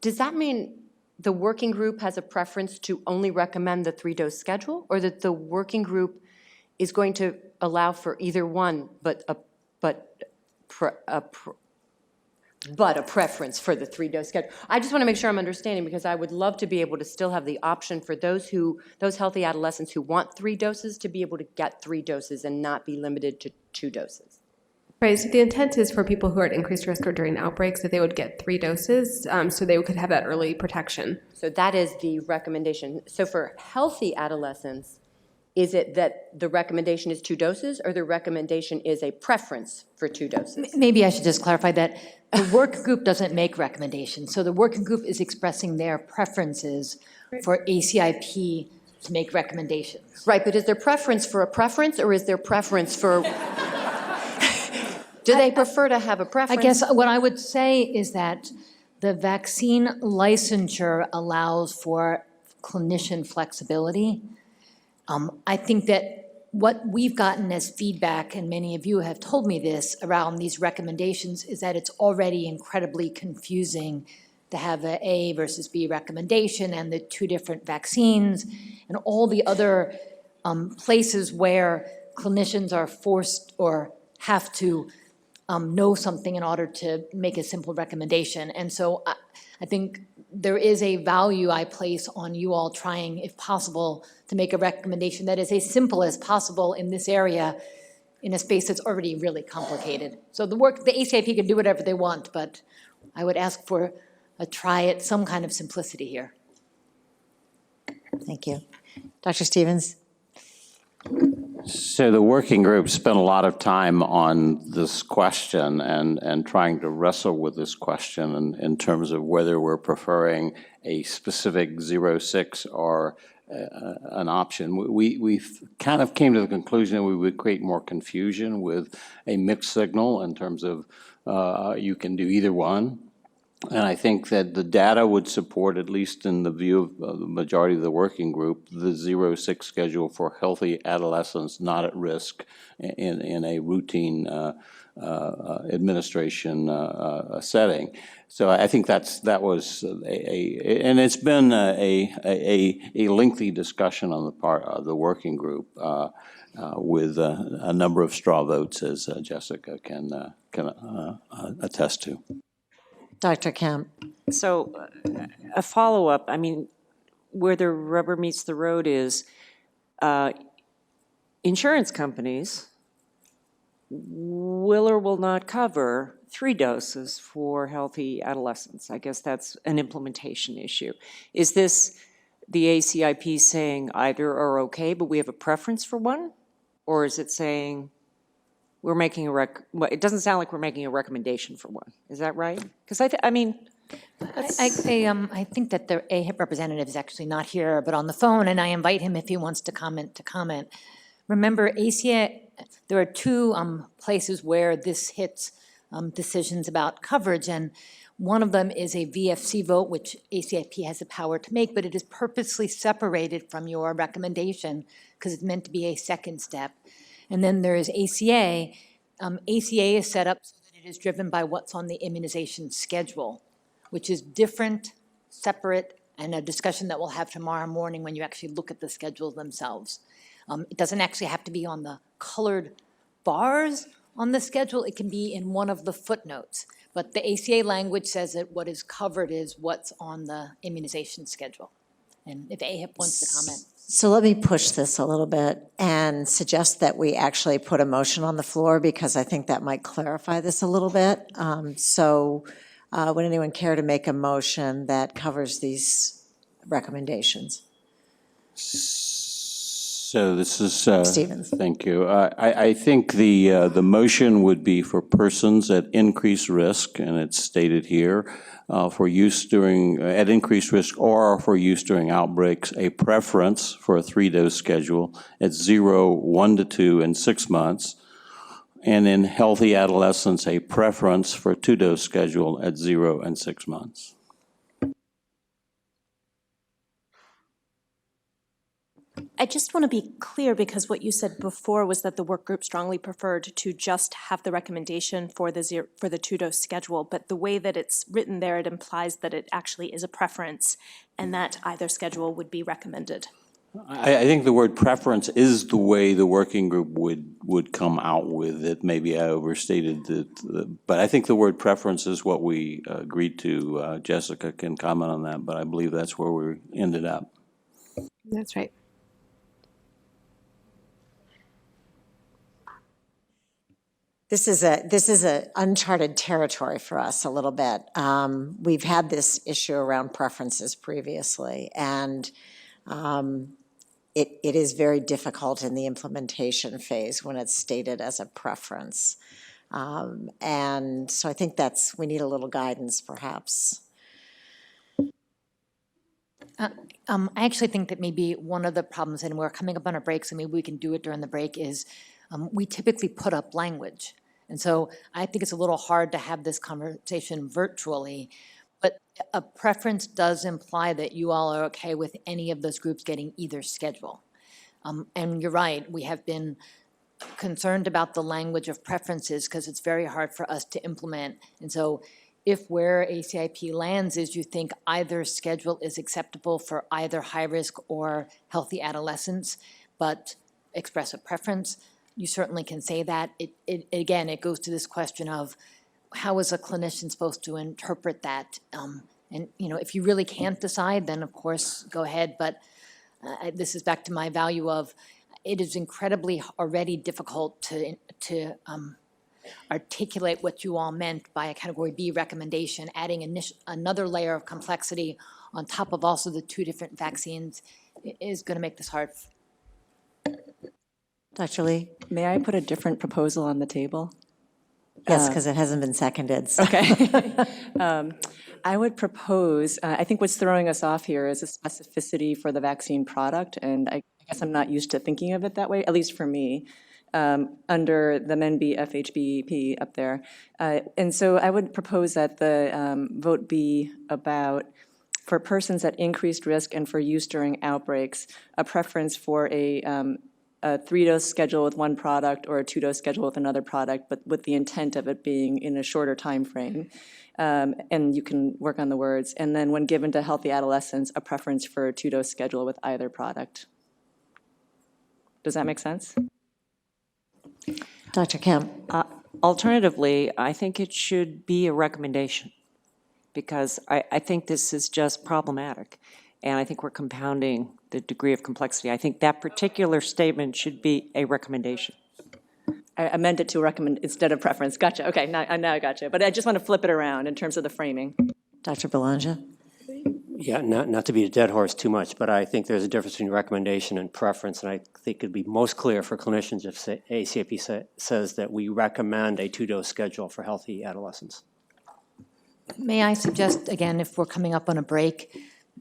Does that mean the working group has a preference to only recommend the 3-dose schedule, or that the working group is going to allow for either one, but a preference for the 3-dose schedule? I just want to make sure I'm understanding, because I would love to be able to still have the option for those healthy adolescents who want 3 doses to be able to get 3 doses and not be limited to 2 doses. Right, so the intent is for people who are at increased risk or during outbreaks that they would get 3 doses, so they could have that early protection. So that is the recommendation. So for healthy adolescents, is it that the recommendation is 2 doses, or the recommendation is a preference for 2 doses? Maybe I should just clarify that the work group doesn't make recommendations. So the working group is expressing their preferences for ACIP to make recommendations. Right, but is there preference for a preference, or is there preference for... Do they prefer to have a preference? I guess what I would say is that the vaccine licensure allows for clinician flexibility. I think that what we've gotten as feedback, and many of you have told me this around these recommendations, is that it's already incredibly confusing to have an A versus B recommendation and the 2 different vaccines and all the other places where clinicians are forced or have to know something in order to make a simple recommendation. And so I think there is a value I place on you all trying, if possible, to make a recommendation that is as simple as possible in this area, in a space that's already really complicated. So the ACIP can do whatever they want, but I would ask for a try at some kind of simplicity here. Thank you. Dr. Stevens? So the working group spent a lot of time on this question and trying to wrestle with this question in terms of whether we're preferring a specific 0.6 or an option. We kind of came to the conclusion that we would create more confusion with a mixed signal in terms of you can do either one. And I think that the data would support, at least in the view of the majority of the working group, the 0.6 schedule for healthy adolescents not at risk in a routine administration setting. So I think that was and it's been a lengthy discussion on the part of the working group with a number of straw votes, as Jessica can attest to. Dr. Kemp? So a follow-up, I mean, where the rubber meets the road is insurance companies will or will not cover 3 doses for healthy adolescents. I guess that's an implementation issue. Is this the ACIP saying either are okay, but we have a preference for one? Or is it saying we're making well, it doesn't sound like we're making a recommendation for one. Is that right? Because I mean, I think that the AHIP representative is actually not here, but on the phone, and I invite him if he wants to comment. Remember, there are 2 places where this hits decisions about coverage, and one of them is a VFC vote, which ACIP has the power to make, but it is purposely separated from your recommendation because it's meant to be a second step. And then there is ACA. ACA is set up so that it is driven by what's on the immunization schedule, which is different, separate, and a discussion that we'll have tomorrow morning when you actually look at the schedules themselves. It doesn't actually have to be on the colored bars on the schedule. It can be in one of the footnotes. But the ACA language says that what is covered is what's on the immunization schedule. And if AHIP wants to comment. So let me push this a little bit and suggest that we actually put a motion on the floor because I think that might clarify this a little bit. Would anyone care to make a motion that covers these recommendations? So this is Stevens. Thank you. I think the motion would be for persons at increased risk, and it's stated here, for use at increased risk or for use during outbreaks, a preference for a 3-dose schedule at 0, 1 to 2, and 6 months, and in healthy adolescents, a preference for a 2-dose schedule at 0 and 6 months. I just want to be clear because what you said before was that the work group strongly preferred to just have the recommendation for the 2-dose schedule, but the way that it's written there, it implies that it actually is a preference and that either schedule would be recommended. I think the word preference is the way the working group would come out with it. Maybe I overstated it, but I think the word preference is what we agreed to. Jessica can comment on that, but I believe that's where we ended up. That's right. This is a uncharted territory for us a little bit. We've had this issue around preferences previously, and it is very difficult in the implementation phase when it's stated as a preference. And so I think we need a little guidance perhaps. I actually think that maybe one of the problems, and we're coming up on our break, so maybe we can do it during the break, is we typically put up language. And so I think it's a little hard to have this conversation virtually, but a preference does imply that you all are okay with any of those groups getting either schedule. And you're right, we have been concerned about the language of preferences because it's very hard for us to implement. And so if where ACIP lands is you think either schedule is acceptable for either high risk or healthy adolescents, but express a preference, you certainly can say that. Again, it goes to this question of how is a clinician supposed to interpret that? And, if you really can't decide, then of course, go ahead. But this is back to my value of, it is incredibly already difficult to articulate what you all meant by a Category B recommendation, adding another layer of complexity on top of also the two different vaccines is going to make this hard. Dr. Lee? May I put a different proposal on the table? Yes, because it hasn't been seconded. So. Okay. I would propose, I think what's throwing us off here is a specificity for the vaccine product, and I guess I'm not used to thinking of it that way, at least for me, under the MenB FHBP up there. And so I would propose that the vote be about, for persons at increased risk and for use during outbreaks, a preference for a 3-dose schedule with one product or a 2-dose schedule with another product, but with the intent of it being in a shorter time frame. And you can work on the words. And then when given to healthy adolescents, a preference for a 2-dose schedule with either product. Does that make sense? Dr. Kemp? Alternatively, I think it should be a recommendation, because I think this is just problematic. And I think we're compounding the degree of complexity. I think that particular statement should be a recommendation. I amend it to recommend instead of preference. Gotcha. Okay, now I gotcha. But I just want to flip it around in terms of the framing. Dr. Belanger? Yeah, not to beat a dead horse too much, but I think there's a difference between recommendation and preference, and I think it'd be most clear for clinicians if ACIP says that we recommend a 2-dose schedule for healthy adolescents. May I suggest, again, if we're coming up on a break,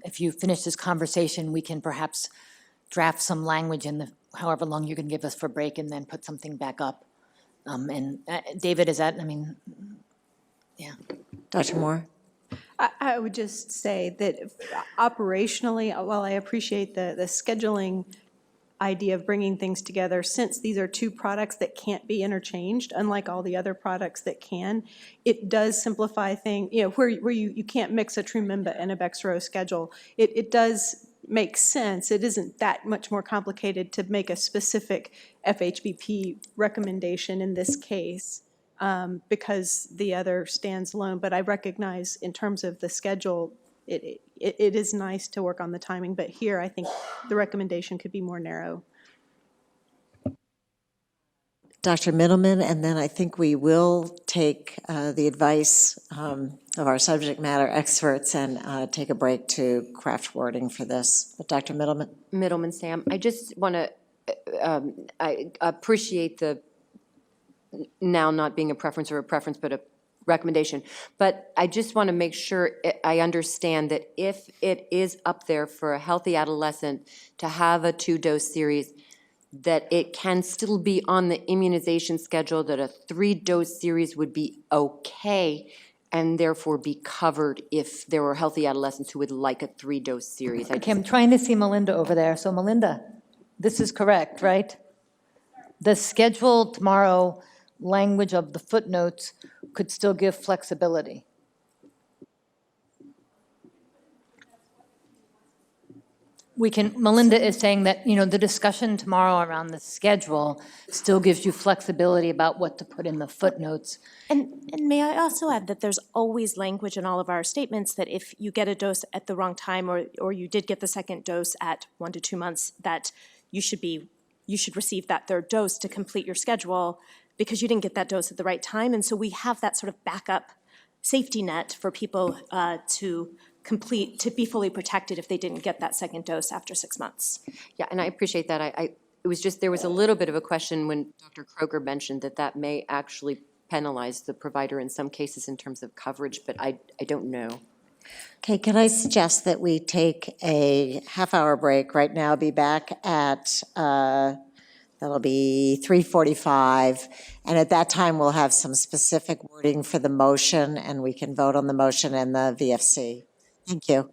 if you finish this conversation, we can perhaps draft some language in the however long you can give us for break and then put something back up. And David, is that, yeah. Dr. Moore? I would just say that operationally, while I appreciate the scheduling idea of bringing things together, since these are two products that can't be interchanged, unlike all the other products that can, it does simplify things, where you can't mix a Trumimba and a Bexaro schedule. It does make sense. It isn't that much more complicated to make a specific FHBP recommendation in this case, because the other stands alone. But I recognize in terms of the schedule, it is nice to work on the timing, but here I think the recommendation could be more narrow. Dr. Middleman, and then I think we will take the advice of our subject matter experts and take a break to craft wording for this. But Dr. Middleman Sam, I just want to, I appreciate the now not being a preference or a preference, but a recommendation. But I just want to make sure I understand that if it is up there for a healthy adolescent to have a 2-dose series, that it can still be on the immunization schedule, that a 3-dose series would be okay and therefore be covered if there were healthy adolescents who would like a 3-dose series. Okay, I'm trying to see Melinda over there. So Melinda, this is correct, right? The schedule tomorrow language of the footnotes could still give flexibility. Melinda is saying that, the discussion tomorrow around the schedule still gives you flexibility about what to put in the footnotes. And may I also add that there's always language in all of our statements that if you get a dose at the wrong time or you did get the second dose at 1 to 2 months, that you should receive that 3rd dose to complete your schedule because you didn't get that dose at the right time. And so we have that sort of backup safety net for people to be fully protected if they didn't get that second dose after 6 months. Yeah, and I appreciate that. It was just, there was a little bit of a question when Dr. Kroger mentioned that may actually penalize the provider in some cases in terms of coverage, but I don't know. Okay, can I suggest that we take a half-hour break right now, be back at, that'll be 3:45, and at that time we'll have some specific wording for the motion and we can vote on the motion and the VFC. Thank you.